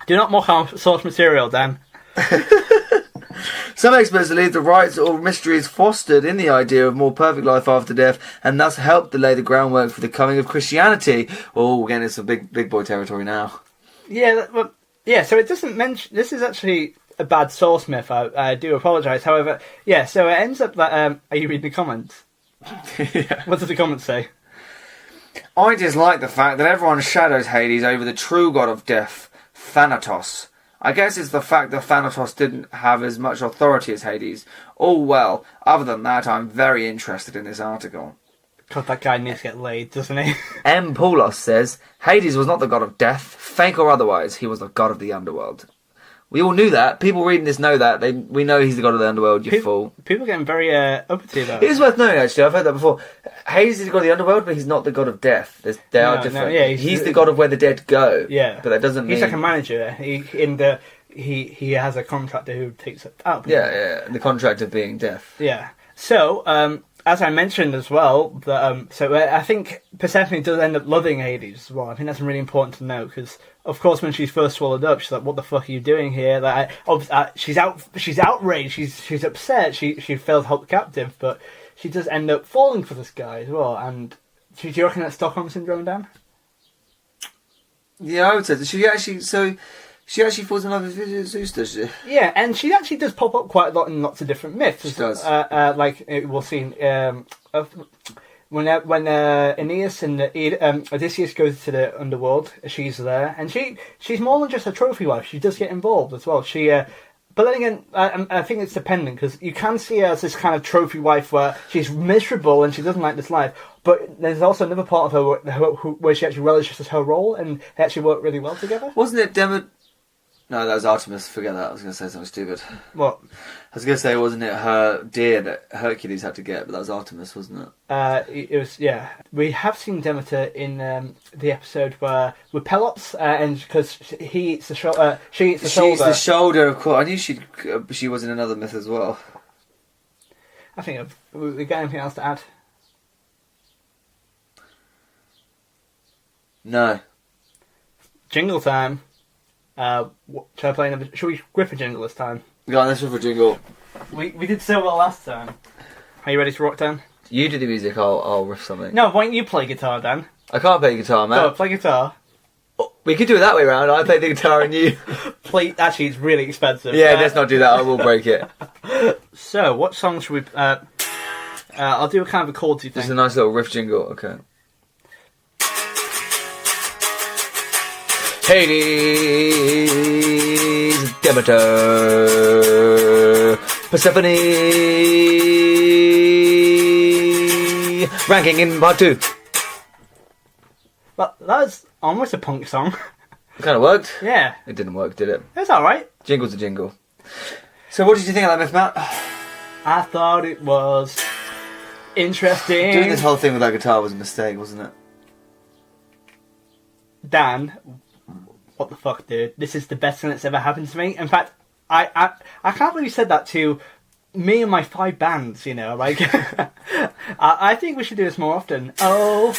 [SPEAKER 2] Do not mock our source material, Dan.
[SPEAKER 1] Some experts believe the rites or mysteries fostered in the idea of more perfect life after death, and thus helped to lay the groundwork for the coming of Christianity. Oh, again, it's a big boy territory now.
[SPEAKER 2] Yeah, so it doesn't mention... This is actually a bad source myth, I do apologise. However, so it ends up that... are you reading the comments?
[SPEAKER 1] Yeah.
[SPEAKER 2] What does the comments say?
[SPEAKER 1] I dislike the fact that everyone shadows Hades over the true god of death, Thanatos. I guess it's the fact that Thanatos didn't have as much authority as Hades. Oh well, other than that, I'm very interested in this article.
[SPEAKER 2] God, that guy needs to get laid, doesn't he?
[SPEAKER 1] M. Paulos says, Hades was not the god of death, fake or otherwise. He was the god of the underworld. We all knew that. People reading this know that. We know he's the god of the underworld, you fool.
[SPEAKER 2] People are getting very uppity about
[SPEAKER 1] it. It is worth knowing, actually. I've heard that before. Hades is the god of the underworld, but he's not the god of death. They are different. He's the god of where the dead go.
[SPEAKER 2] Yeah.
[SPEAKER 1] But that doesn't mean...
[SPEAKER 2] He's like a manager. He has a contractor who takes it out.
[SPEAKER 1] Yeah. The contract of being death.
[SPEAKER 2] Yeah. So, as I mentioned as well, I think Persephone does end up loving Hades as well. I think that's really important to know, because, of course, when she's first swallowed up, she's like, "What the fuck are you doing here?" She's outraged. She's upset. She feels held captive, but she does end up falling for this guy as well. And do you reckon that's Stockholm syndrome, Dan?
[SPEAKER 1] Yeah, I would say that. She actually falls in love with Zeus, does she?
[SPEAKER 2] Yeah, and she actually does pop up quite a lot in lots of different myths.
[SPEAKER 1] She does.
[SPEAKER 2] Like we'll see when Aeneas and Odysseus goes to the underworld, she's there, and she's more than just a trophy wife. She does get involved as well. But then again, I think it's dependent, because you can see her as this kind of trophy wife where she's miserable and she doesn't like this life. But there's also another part of her where she actually relishes her role and they actually work really well together.
[SPEAKER 1] Wasn't it No, that was Artemis. Forget that. I was going to say something stupid.
[SPEAKER 2] What?
[SPEAKER 1] I was going to say, wasn't it her deer that Hercules had to get? But that was Artemis, wasn't it?
[SPEAKER 2] It was, yeah. We have seen Demeter in the episode with Pelops, and because he eats the shoulder, she eats the shoulder.
[SPEAKER 1] She eats the shoulder, of course. I knew she was in another myth as well.
[SPEAKER 2] I think we got anything else to add?
[SPEAKER 1] No.
[SPEAKER 2] Jingle time. Shall I play another? Should we riff a jingle this time?
[SPEAKER 1] Go on, let's riff a jingle.
[SPEAKER 2] We did so well last time. Are you ready to rock, Dan?
[SPEAKER 1] You do the music, I'll riff something.
[SPEAKER 2] No, why don't you play guitar, Dan?
[SPEAKER 1] I can't play guitar, man.
[SPEAKER 2] Go, play guitar.
[SPEAKER 1] We could do it that way round. I play the guitar and you...
[SPEAKER 2] Actually, it's really expensive.
[SPEAKER 1] Yeah, let's not do that. I will break it.
[SPEAKER 2] So, what song should we... I'll do a kind of a chordsy thing.
[SPEAKER 1] Just a nice little riff jingle, okay. Hades, Demeter, Persephone, ranking in part 2.
[SPEAKER 2] Well, that was almost a punk song.
[SPEAKER 1] It kind of worked.
[SPEAKER 2] Yeah.
[SPEAKER 1] It didn't work, did it?
[SPEAKER 2] It's alright.
[SPEAKER 1] Jingle's a jingle. So what did you think of that myth, Matt?
[SPEAKER 2] I thought it was interesting.
[SPEAKER 1] Doing this whole thing with that guitar was a mistake, wasn't it?
[SPEAKER 2] Dan, what the fuck, dude? This is the best thing that's ever happened to me. In fact, I can't believe you said that to me and my 5 bands, you know, like... I think we should do this more often. Oh,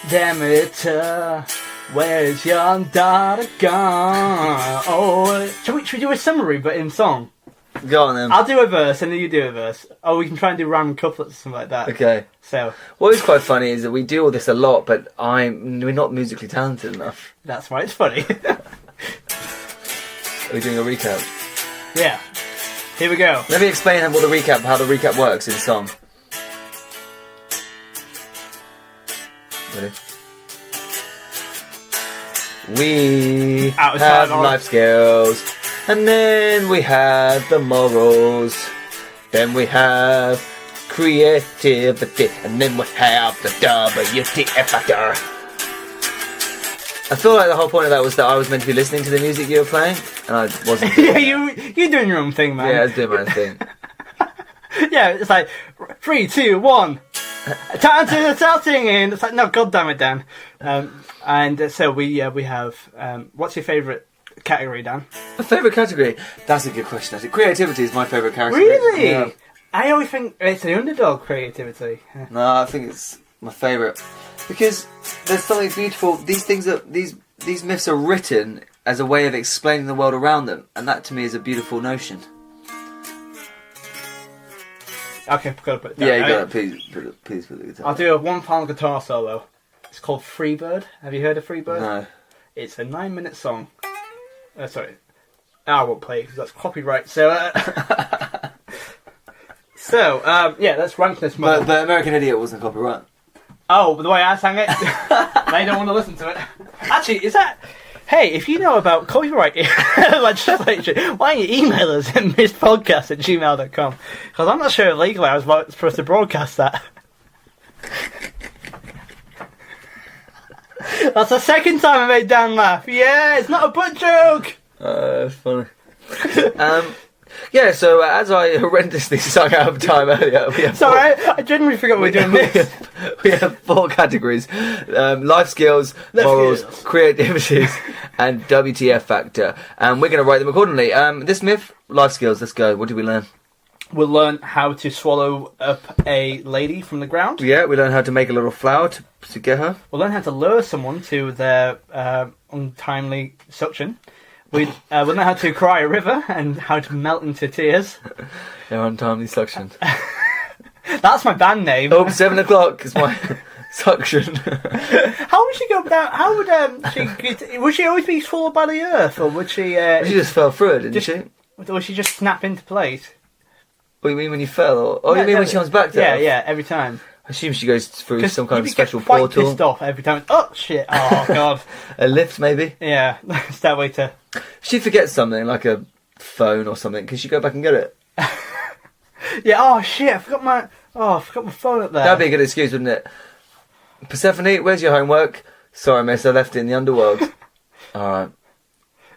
[SPEAKER 2] Demeter, where's your daughter gone? Oh, should we do a summary, but in song?
[SPEAKER 1] Go on then.
[SPEAKER 2] I'll do a verse and then you do a verse. Oh, we can try and do random couplets or something like that.
[SPEAKER 1] Okay.
[SPEAKER 2] So
[SPEAKER 1] what is quite funny is that we do all this a lot, but we're not musically talented enough.
[SPEAKER 2] that's why it's funny.
[SPEAKER 1] Are we doing a recap?
[SPEAKER 2] Yeah. Here we go.
[SPEAKER 1] Let me explain how the recap works in song. Ready? We have life skills, and then we have the morals, then we have creativity, and then we have the WTF factor. I feel like the whole point of that was that I was meant to be listening to the music you were playing, and I wasn't.
[SPEAKER 2] Yeah, you're doing your own thing, man.
[SPEAKER 1] Yeah, I was doing my own thing.
[SPEAKER 2] Yeah, it's like 3, 2, 1. Time to start singing. It's like, no, god damn it, Dan. So we have. What's your favourite category, Dan?
[SPEAKER 1] My favourite category? That's a good question. Actually, creativity is my favourite category.
[SPEAKER 2] Really?
[SPEAKER 1] Yeah.
[SPEAKER 2] I always think it's the underdog creativity.
[SPEAKER 1] No, I think it's my favourite because there's something beautiful. These myths are written as a way of explaining the world around them, and that to me is a beautiful notion.
[SPEAKER 2] Okay, gotta put it down.
[SPEAKER 1] Yeah, you got to please put the guitar.
[SPEAKER 2] I'll do one final guitar solo. It's called Freebird. Have you heard of Freebird?
[SPEAKER 1] No.
[SPEAKER 2] It's a 9-minute song. Sorry. I won't play it because that's copyright. So, yeah, let's rank this.
[SPEAKER 1] But American Idiot wasn't copyright.
[SPEAKER 2] Oh, the way I sang it? They don't want to listen to it. Actually, is that... Hey, if you know about copyright legislation, why don't you email us at misspodcast@gmail.com? Because I'm not sure legally I was supposed to broadcast that. That's the second time I made Dan laugh. Yeah, it's not a butt joke.
[SPEAKER 1] That's funny. Yeah, so as I horrendously sung out of time earlier, we have
[SPEAKER 2] I genuinely forgot we were doing this.
[SPEAKER 1] We have 4 categories: life skills, morals, creativity, and WTF factor. And we're going to rate them accordingly. This myth, life skills. Let's go. What did we learn?
[SPEAKER 2] We'll learn how to swallow up a lady from the ground.
[SPEAKER 1] Yeah, we learned how to make a little flower to get her.
[SPEAKER 2] We'll learn how to lure someone to their untimely suction. We'll learn how to cry a river and how to melt into tears.
[SPEAKER 1] Their untimely suction.
[SPEAKER 2] That's my band name.
[SPEAKER 1] Oh, 7 o'clock is my suction.
[SPEAKER 2] How would she go down? How would would she always be swallowed by the earth, or would she?
[SPEAKER 1] She just fell through it, didn't she?
[SPEAKER 2] Or would she just snap into place?
[SPEAKER 1] What do you mean when you fell? Or you mean when she comes back to Earth?
[SPEAKER 2] Yeah, every time.
[SPEAKER 1] I assume she goes through some kind of special
[SPEAKER 2] quite
[SPEAKER 1] portal.
[SPEAKER 2] Pissed off every time. Oh shit! Oh god.
[SPEAKER 1] A lift, maybe.
[SPEAKER 2] Yeah, it's that way to.
[SPEAKER 1] She forgets something like a phone or something. Can she go back and get it?
[SPEAKER 2] Yeah. Oh shit! I forgot my phone up there.
[SPEAKER 1] That'd be a good excuse, wouldn't it? Persephone, where's your homework? Sorry, miss, I left it in the underworld. All right.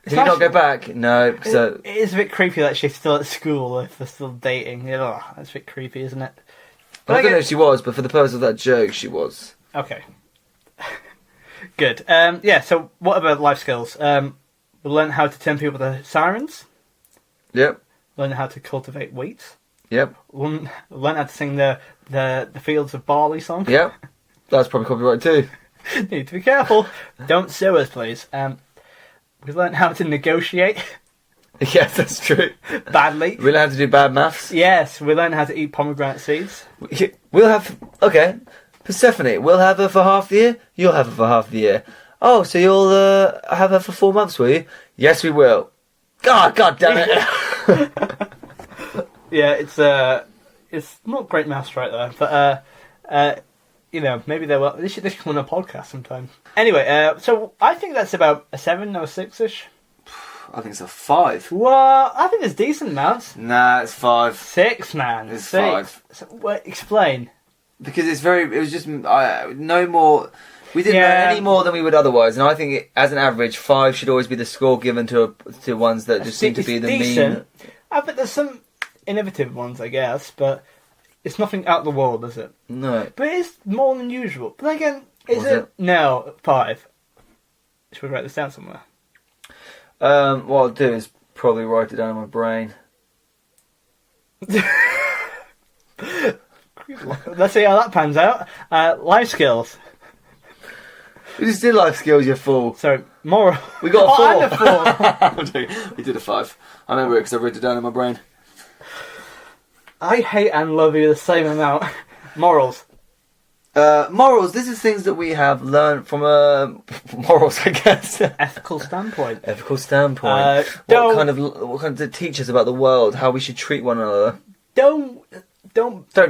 [SPEAKER 1] Can you not go back? No. So
[SPEAKER 2] it is a bit creepy that she's still at school if they're still dating. Oh, that's a bit creepy, isn't it?
[SPEAKER 1] I don't know if she was, but for the purpose of that joke, she was.
[SPEAKER 2] Okay. Good. Yeah. So, what about life skills? We'll learn how to turn people to sirens.
[SPEAKER 1] Yep.
[SPEAKER 2] Learn how to cultivate wheat.
[SPEAKER 1] Yep.
[SPEAKER 2] Learn how to sing the Fields of Barley song.
[SPEAKER 1] Yep. That's probably copyright too.
[SPEAKER 2] Need to be careful. Don't sue us, please. We learned how to negotiate
[SPEAKER 1] Yes, that's true.
[SPEAKER 2] badly.
[SPEAKER 1] We learn how to do bad maths.
[SPEAKER 2] Yes, we learned how to eat pomegranate seeds.
[SPEAKER 1] We'll have... Okay. Persephone, we'll have her for half the year. You'll have her for half the year. Oh, so you'll have her for 4 months, will you? Yes, we will. God damn it.
[SPEAKER 2] Yeah, it's not great maths right there, but maybe they will. They should come on a podcast sometime. Anyway, so I think that's about a 7 or 6-ish.
[SPEAKER 1] I think it's a 5.
[SPEAKER 2] Well, I think it's decent amounts.
[SPEAKER 1] Nah, it's 5.
[SPEAKER 2] 6, man.
[SPEAKER 1] It's
[SPEAKER 2] 6.
[SPEAKER 1] 5.
[SPEAKER 2] So, explain.
[SPEAKER 1] Because it was just no more. We didn't learn any more than we would otherwise, and I think as an average, 5 should always be the score given to ones that just seem to be the
[SPEAKER 2] decent.
[SPEAKER 1] mean.
[SPEAKER 2] I bet there's some innovative ones, I guess, but it's nothing out of the world, is it?
[SPEAKER 1] No.
[SPEAKER 2] But it's more than usual. But then again,
[SPEAKER 1] Was it?
[SPEAKER 2] No, 5. Should we write this down somewhere?
[SPEAKER 1] What I'll do is probably write it down in my brain.
[SPEAKER 2] Let's see how that pans out. Life skills.
[SPEAKER 1] We just did life skills, you fool.
[SPEAKER 2] So, moral.
[SPEAKER 1] We got a 4.
[SPEAKER 2] And a 4.
[SPEAKER 1] I'm joking. We did a 5. I remember it because I wrote it down in my brain.
[SPEAKER 2] I hate and love you the same amount. Morals.
[SPEAKER 1] Morals. This is things that we have learned from morals, I guess.
[SPEAKER 2] Ethical standpoint.
[SPEAKER 1] Ethical standpoint. What kind of teach us about the world? How we should treat one another?
[SPEAKER 2] Don't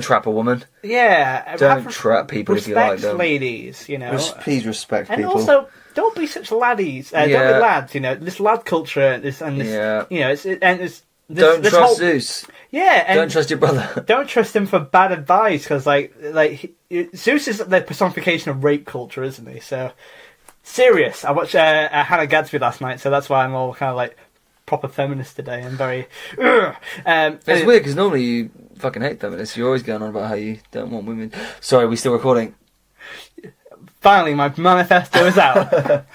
[SPEAKER 1] trap a woman.
[SPEAKER 2] Yeah.
[SPEAKER 1] Don't trap people if you like them.
[SPEAKER 2] Respect ladies, you know.
[SPEAKER 1] Please respect
[SPEAKER 2] and
[SPEAKER 1] people.
[SPEAKER 2] And also, don't be such laddies. Don't be lads, you know. This lad culture,
[SPEAKER 1] Don't trust Zeus.
[SPEAKER 2] Yeah, and
[SPEAKER 1] don't trust your brother.
[SPEAKER 2] Don't trust him for bad advice, because Zeus is the personification of rape culture, isn't he? So serious. I watched Hannah Gadsby last night, so that's why I'm all kind of like proper feminist today. I'm very.
[SPEAKER 1] It's weird because normally you fucking hate feminists. You're always going on about how you don't want women. Sorry, we still recording.
[SPEAKER 2] Finally, my manifesto is out.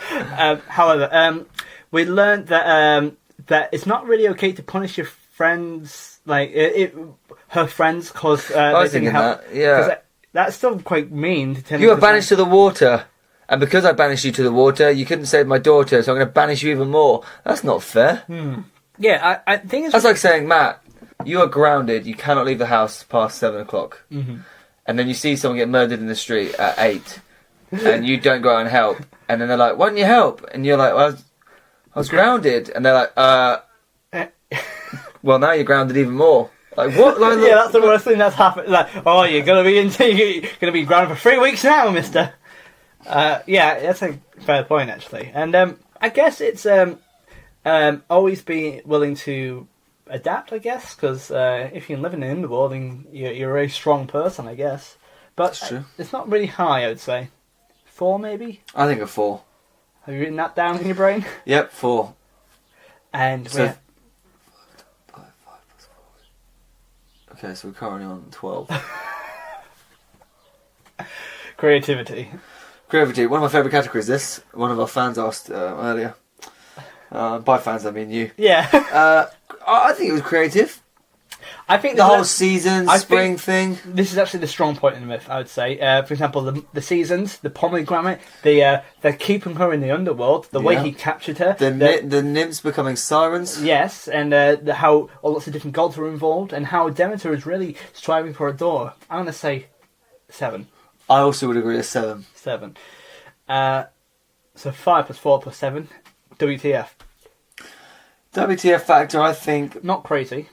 [SPEAKER 2] However, we learned that it's not really okay to punish your friends, her friends, because
[SPEAKER 1] I was thinking that. Yeah,
[SPEAKER 2] that's still quite mean.
[SPEAKER 1] You were banished to the water, and because I banished you to the water, you couldn't save my daughter, so I'm going to banish you even more. That's not fair.
[SPEAKER 2] Yeah, I think it's...
[SPEAKER 1] That's like saying, Matt, you are grounded. You cannot leave the house past 7 o'clock, and then you see someone get murdered in the street at 8, and you don't go out and help, and then they're like, "Why didn't you help?" And you're like, "Well, I was grounded," and they're like, well, now you're grounded even more. Like what?
[SPEAKER 2] Yeah, that's the worst thing that's happened. Like, oh, you're gonna be grounded for 3 weeks now, Mister. Yeah, that's a fair point actually, and I guess it's always be willing to adapt. I guess because if you're living in the world, then you're a very strong person, I guess. But
[SPEAKER 1] that's true.
[SPEAKER 2] It's not really high, I would say. 4 maybe.
[SPEAKER 1] I think a 4.
[SPEAKER 2] Have you written that down in your brain?
[SPEAKER 1] Yep, 4.
[SPEAKER 2] And
[SPEAKER 1] so, 5 plus 4. Okay, so we're currently on 12.
[SPEAKER 2] Creativity.
[SPEAKER 1] One of my favourite categories. This one of our fans asked earlier. By fans, I mean you.
[SPEAKER 2] Yeah.
[SPEAKER 1] I think it was creative.
[SPEAKER 2] I think
[SPEAKER 1] the whole spring thing.
[SPEAKER 2] This is actually the strong point in the myth, I would say. For example, the seasons, the pomegranate, they're keeping her in the underworld, the way he captured her.
[SPEAKER 1] The nymphs becoming sirens.
[SPEAKER 2] Yes, and how lots of different gods are involved, and how Demeter is really striving for a door. I'm going to say 7.
[SPEAKER 1] I also would agree with 7.
[SPEAKER 2] 7. So 5 plus 4 plus 7. WTF.
[SPEAKER 1] WTF factor, I think...
[SPEAKER 2] Not crazy.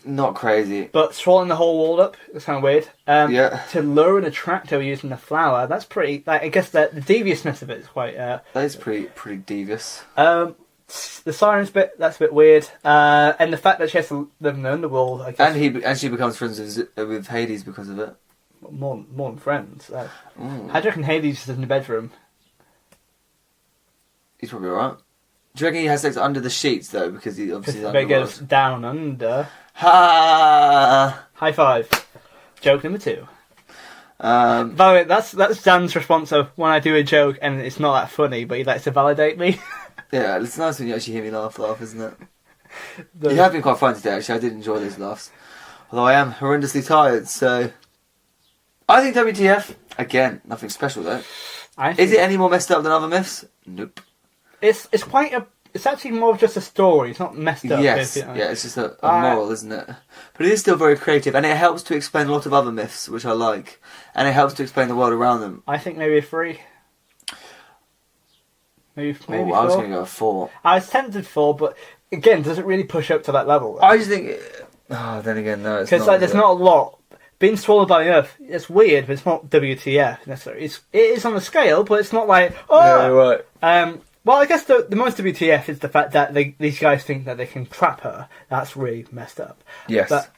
[SPEAKER 1] But
[SPEAKER 2] swallowing the whole world up, that's kind of weird.
[SPEAKER 1] Yeah.
[SPEAKER 2] To lure and attract her using the flower, that's pretty... I guess the deviousness of it is quite... that
[SPEAKER 1] is pretty devious.
[SPEAKER 2] The sirens bit, that's a bit weird. And the fact that she has to live in the underworld, I guess...
[SPEAKER 1] And she becomes friends with Hades because of it.
[SPEAKER 2] More than friends. How do you reckon Hades is in the bedroom?
[SPEAKER 1] He's probably alright. Do you reckon he has sex under the sheets, though? Because he obviously is
[SPEAKER 2] underworld. It goes down under.
[SPEAKER 1] Ha!
[SPEAKER 2] High 5. Joke number 2. By the way, that's Dan's response of when I do a joke and it's not that funny, but he likes to validate me.
[SPEAKER 1] Yeah, it's nice when you actually hear me laugh, isn't it? You have been quite funny today, actually. I did enjoy those laughs. Although I am horrendously tired, so... I think WTF. Again, nothing special, though. Is it any more messed up than other myths? Nope.
[SPEAKER 2] It's quite a. It's actually more of just a story. It's not messed up.
[SPEAKER 1] Yes, yeah, it's just a moral, isn't it? But it is still very creative, and it helps to explain a lot of other myths, which I like, and it helps to explain the world around them.
[SPEAKER 2] I think maybe a 3. Maybe 4.
[SPEAKER 1] I was going to go a 4.
[SPEAKER 2] I was tempted 4, but again, does it really push up to that level?
[SPEAKER 1] I just think. Then again, no.
[SPEAKER 2] Because there's not a lot. Being swallowed by the earth, it's weird, but it's not WTF necessarily. It is on the scale, but it's not like
[SPEAKER 1] Yeah, right.
[SPEAKER 2] Well, I guess the most WTF is the fact that these guys think that they can trap her. That's really messed up.
[SPEAKER 1] Yes.
[SPEAKER 2] But,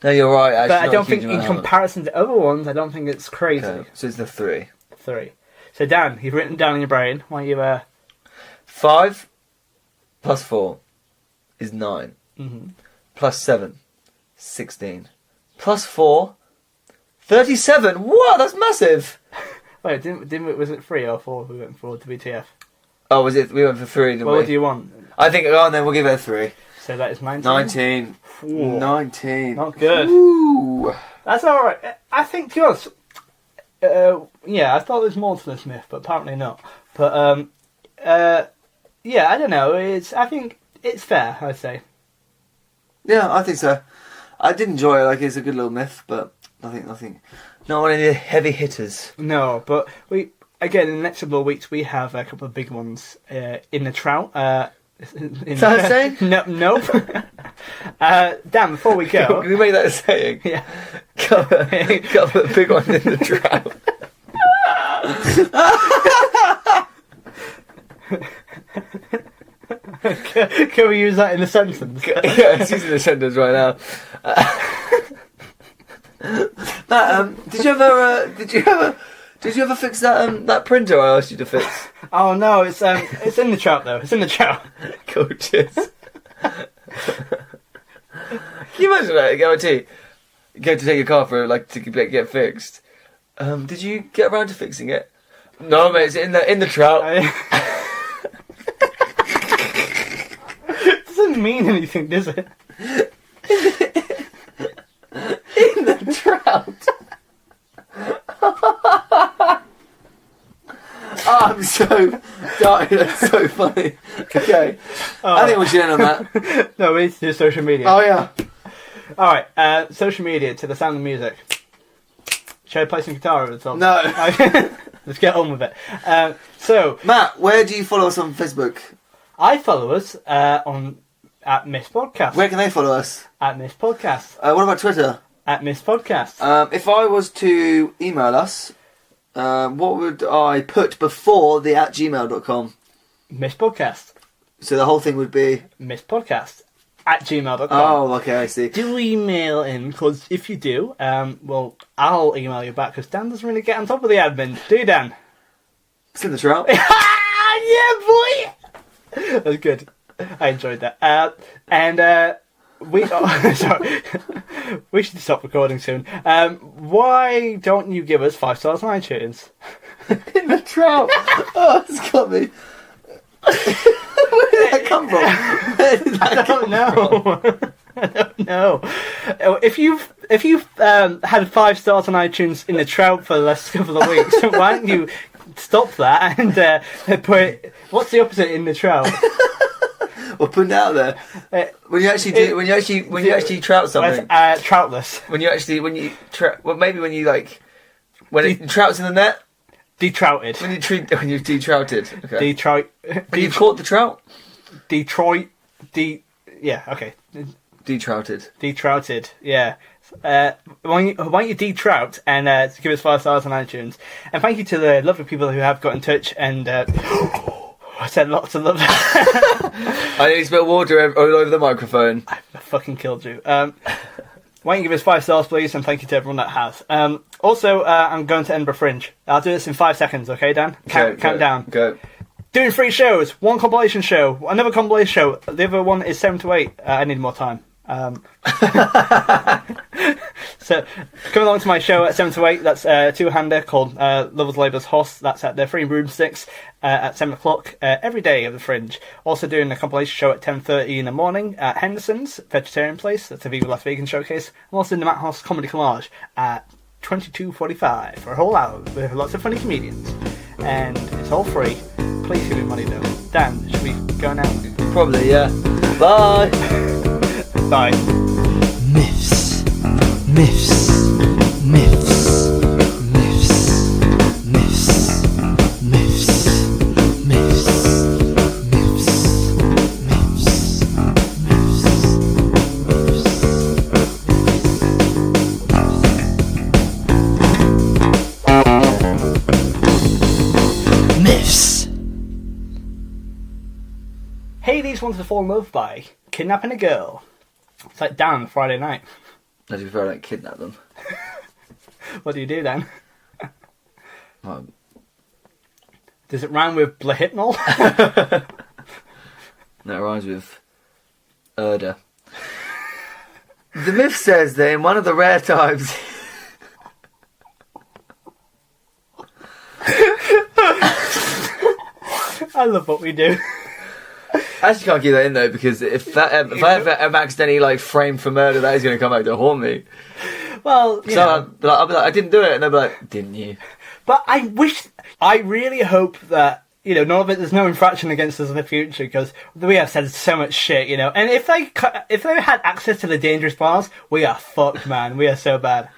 [SPEAKER 1] no, you're right. Actually,
[SPEAKER 2] but I don't think, in comparison to other ones, I don't think it's crazy.
[SPEAKER 1] Okay. So it's the 3.
[SPEAKER 2] 3. So Dan, you've written down in your brain. Why don't you?
[SPEAKER 1] 5 plus 4 is 9.
[SPEAKER 2] Mm-hmm.
[SPEAKER 1] Plus 7, 16. Plus 4, 37. What? That's massive.
[SPEAKER 2] Wait, was it 3 or 4 we went for WTF?
[SPEAKER 1] Oh, was it? We went for 3, didn't we?
[SPEAKER 2] What do you want?
[SPEAKER 1] I think. Oh, then we'll give it a 3.
[SPEAKER 2] So that is 19.
[SPEAKER 1] 19.
[SPEAKER 2] Ooh.
[SPEAKER 1] 19.
[SPEAKER 2] Not good.
[SPEAKER 1] Ooh.
[SPEAKER 2] That's all right. I think, to be honest, yeah, I thought there was more to this myth, but apparently not. But yeah, I don't know. I think it's fair, I'd say.
[SPEAKER 1] Yeah, I think so. I did enjoy it. Like, it's a good little myth, but nothing. Not one of the heavy hitters.
[SPEAKER 2] No, but again, in the next couple of weeks, we have a couple of big ones in the trout.
[SPEAKER 1] Is that a saying?
[SPEAKER 2] Nope. Dan, before we go...
[SPEAKER 1] Can we make that a saying?
[SPEAKER 2] Yeah.
[SPEAKER 1] Couple of big ones in the trout.
[SPEAKER 2] Can we use that in a sentence?
[SPEAKER 1] Yeah, it's using a sentence right now. Matt, did you ever fix that printer I asked you to fix?
[SPEAKER 2] Oh no, it's in the trout though. It's in the trout.
[SPEAKER 1] Gorgeous. Can you imagine that? Guarantee. You go to take your car for to get fixed. Did you get around to fixing it? No, mate. It's in the trout.
[SPEAKER 2] It doesn't mean anything, does it?
[SPEAKER 1] In the trout. Oh, I'm so dying. That's so funny. Okay. I think we should end on that.
[SPEAKER 2] No, we need to do social media.
[SPEAKER 1] Oh, yeah.
[SPEAKER 2] Alright, social media to the sound of music. Should I play some guitar over the top?
[SPEAKER 1] No.
[SPEAKER 2] Let's get on with it. So,
[SPEAKER 1] Matt, where do you follow us on Facebook?
[SPEAKER 2] I follow us at Miss Podcast.
[SPEAKER 1] Where can they follow us?
[SPEAKER 2] At Miss Podcast.
[SPEAKER 1] What about Twitter?
[SPEAKER 2] At Miss Podcast.
[SPEAKER 1] If I was to email us, what would I put before the @gmail.com?
[SPEAKER 2] Miss Podcast.
[SPEAKER 1] So the whole thing would be
[SPEAKER 2] Miss Podcast at gmail.com.
[SPEAKER 1] Oh, okay, I see.
[SPEAKER 2] Do email in, because if you do, well, I'll email you back, because Dan doesn't really get on top of the admin. Do you, Dan?
[SPEAKER 1] It's in the trout.
[SPEAKER 2] Yeah, boy! That was good. I enjoyed that. Sorry. We should stop recording soon. Why don't you give us 5 stars on iTunes?
[SPEAKER 1] In the trout. Oh, it's got me. Where did that come from?
[SPEAKER 2] I don't know. If you've had 5 stars on iTunes in the trout for the last couple of weeks, why don't you stop that and put what's the opposite in the trout?
[SPEAKER 1] Well, put it out there. When you actually trout something.
[SPEAKER 2] Troutless.
[SPEAKER 1] When you trouts in the net.
[SPEAKER 2] Detrouted.
[SPEAKER 1] When you detrouted. Okay. When you caught the trout.
[SPEAKER 2] Detroit. Yeah. Okay.
[SPEAKER 1] Detrouted.
[SPEAKER 2] Detrouted. Yeah. Why don't you detrout and give us 5 stars on iTunes? And thank you to the lovely people who have got in touch and. I said lots of love.
[SPEAKER 1] I need to spill water all over the microphone.
[SPEAKER 2] I fucking killed you. Why don't you give us 5 stars, please, and thank you to everyone that has. Also, I'm going to Edinburgh Fringe. I'll do this in 5 seconds, okay, Dan? Count down. Go. Doing 3 shows. 1 compilation show. Another compilation show. The other one is 7 to 8. I need more time. So, come along to my show at 7 to 8. That's a 2-hander called Lovers Labour's Hoss. That's at the Free Broomsticks at 7 o'clock every day of the Fringe. Also doing a compilation show at 10:30 in the morning at Henderson's Vegetarian Place. That's a Viva Las Vegan showcase. I'm also in the Matt Hoss Comedy Collage at 22:45 for a whole hour with lots of funny comedians. And it's all free. Please give me money though. Dan, should we go now?
[SPEAKER 1] Probably, yeah. Bye.
[SPEAKER 2] Bye.
[SPEAKER 3] Myths, myths, myths, myths, myths, myths, myths, myths, myths, myths, myths.
[SPEAKER 2] Hades wants to fall in love by kidnapping a girl. It's like Dan Friday night.
[SPEAKER 1] No, to be fair, I don't kidnap them.
[SPEAKER 2] What do you do then?
[SPEAKER 1] Well,
[SPEAKER 2] Does it rhyme with blahypnol?
[SPEAKER 1] no, it rhymes with Erda. The myth says that in one of the rare times...
[SPEAKER 2] I love what we do.
[SPEAKER 1] I actually can't keep that in though, because if I ever accidentally like framed for murder, that is going to come back to haunt me.
[SPEAKER 2] Well,
[SPEAKER 1] So I'll be like, I didn't do it, and they'll be like, didn't you?
[SPEAKER 2] but I really hope that, none of it, there's no infraction against us in the future, because we have said so much shit, and if they had access to the dangerous bars, we are fucked, man. We are so bad.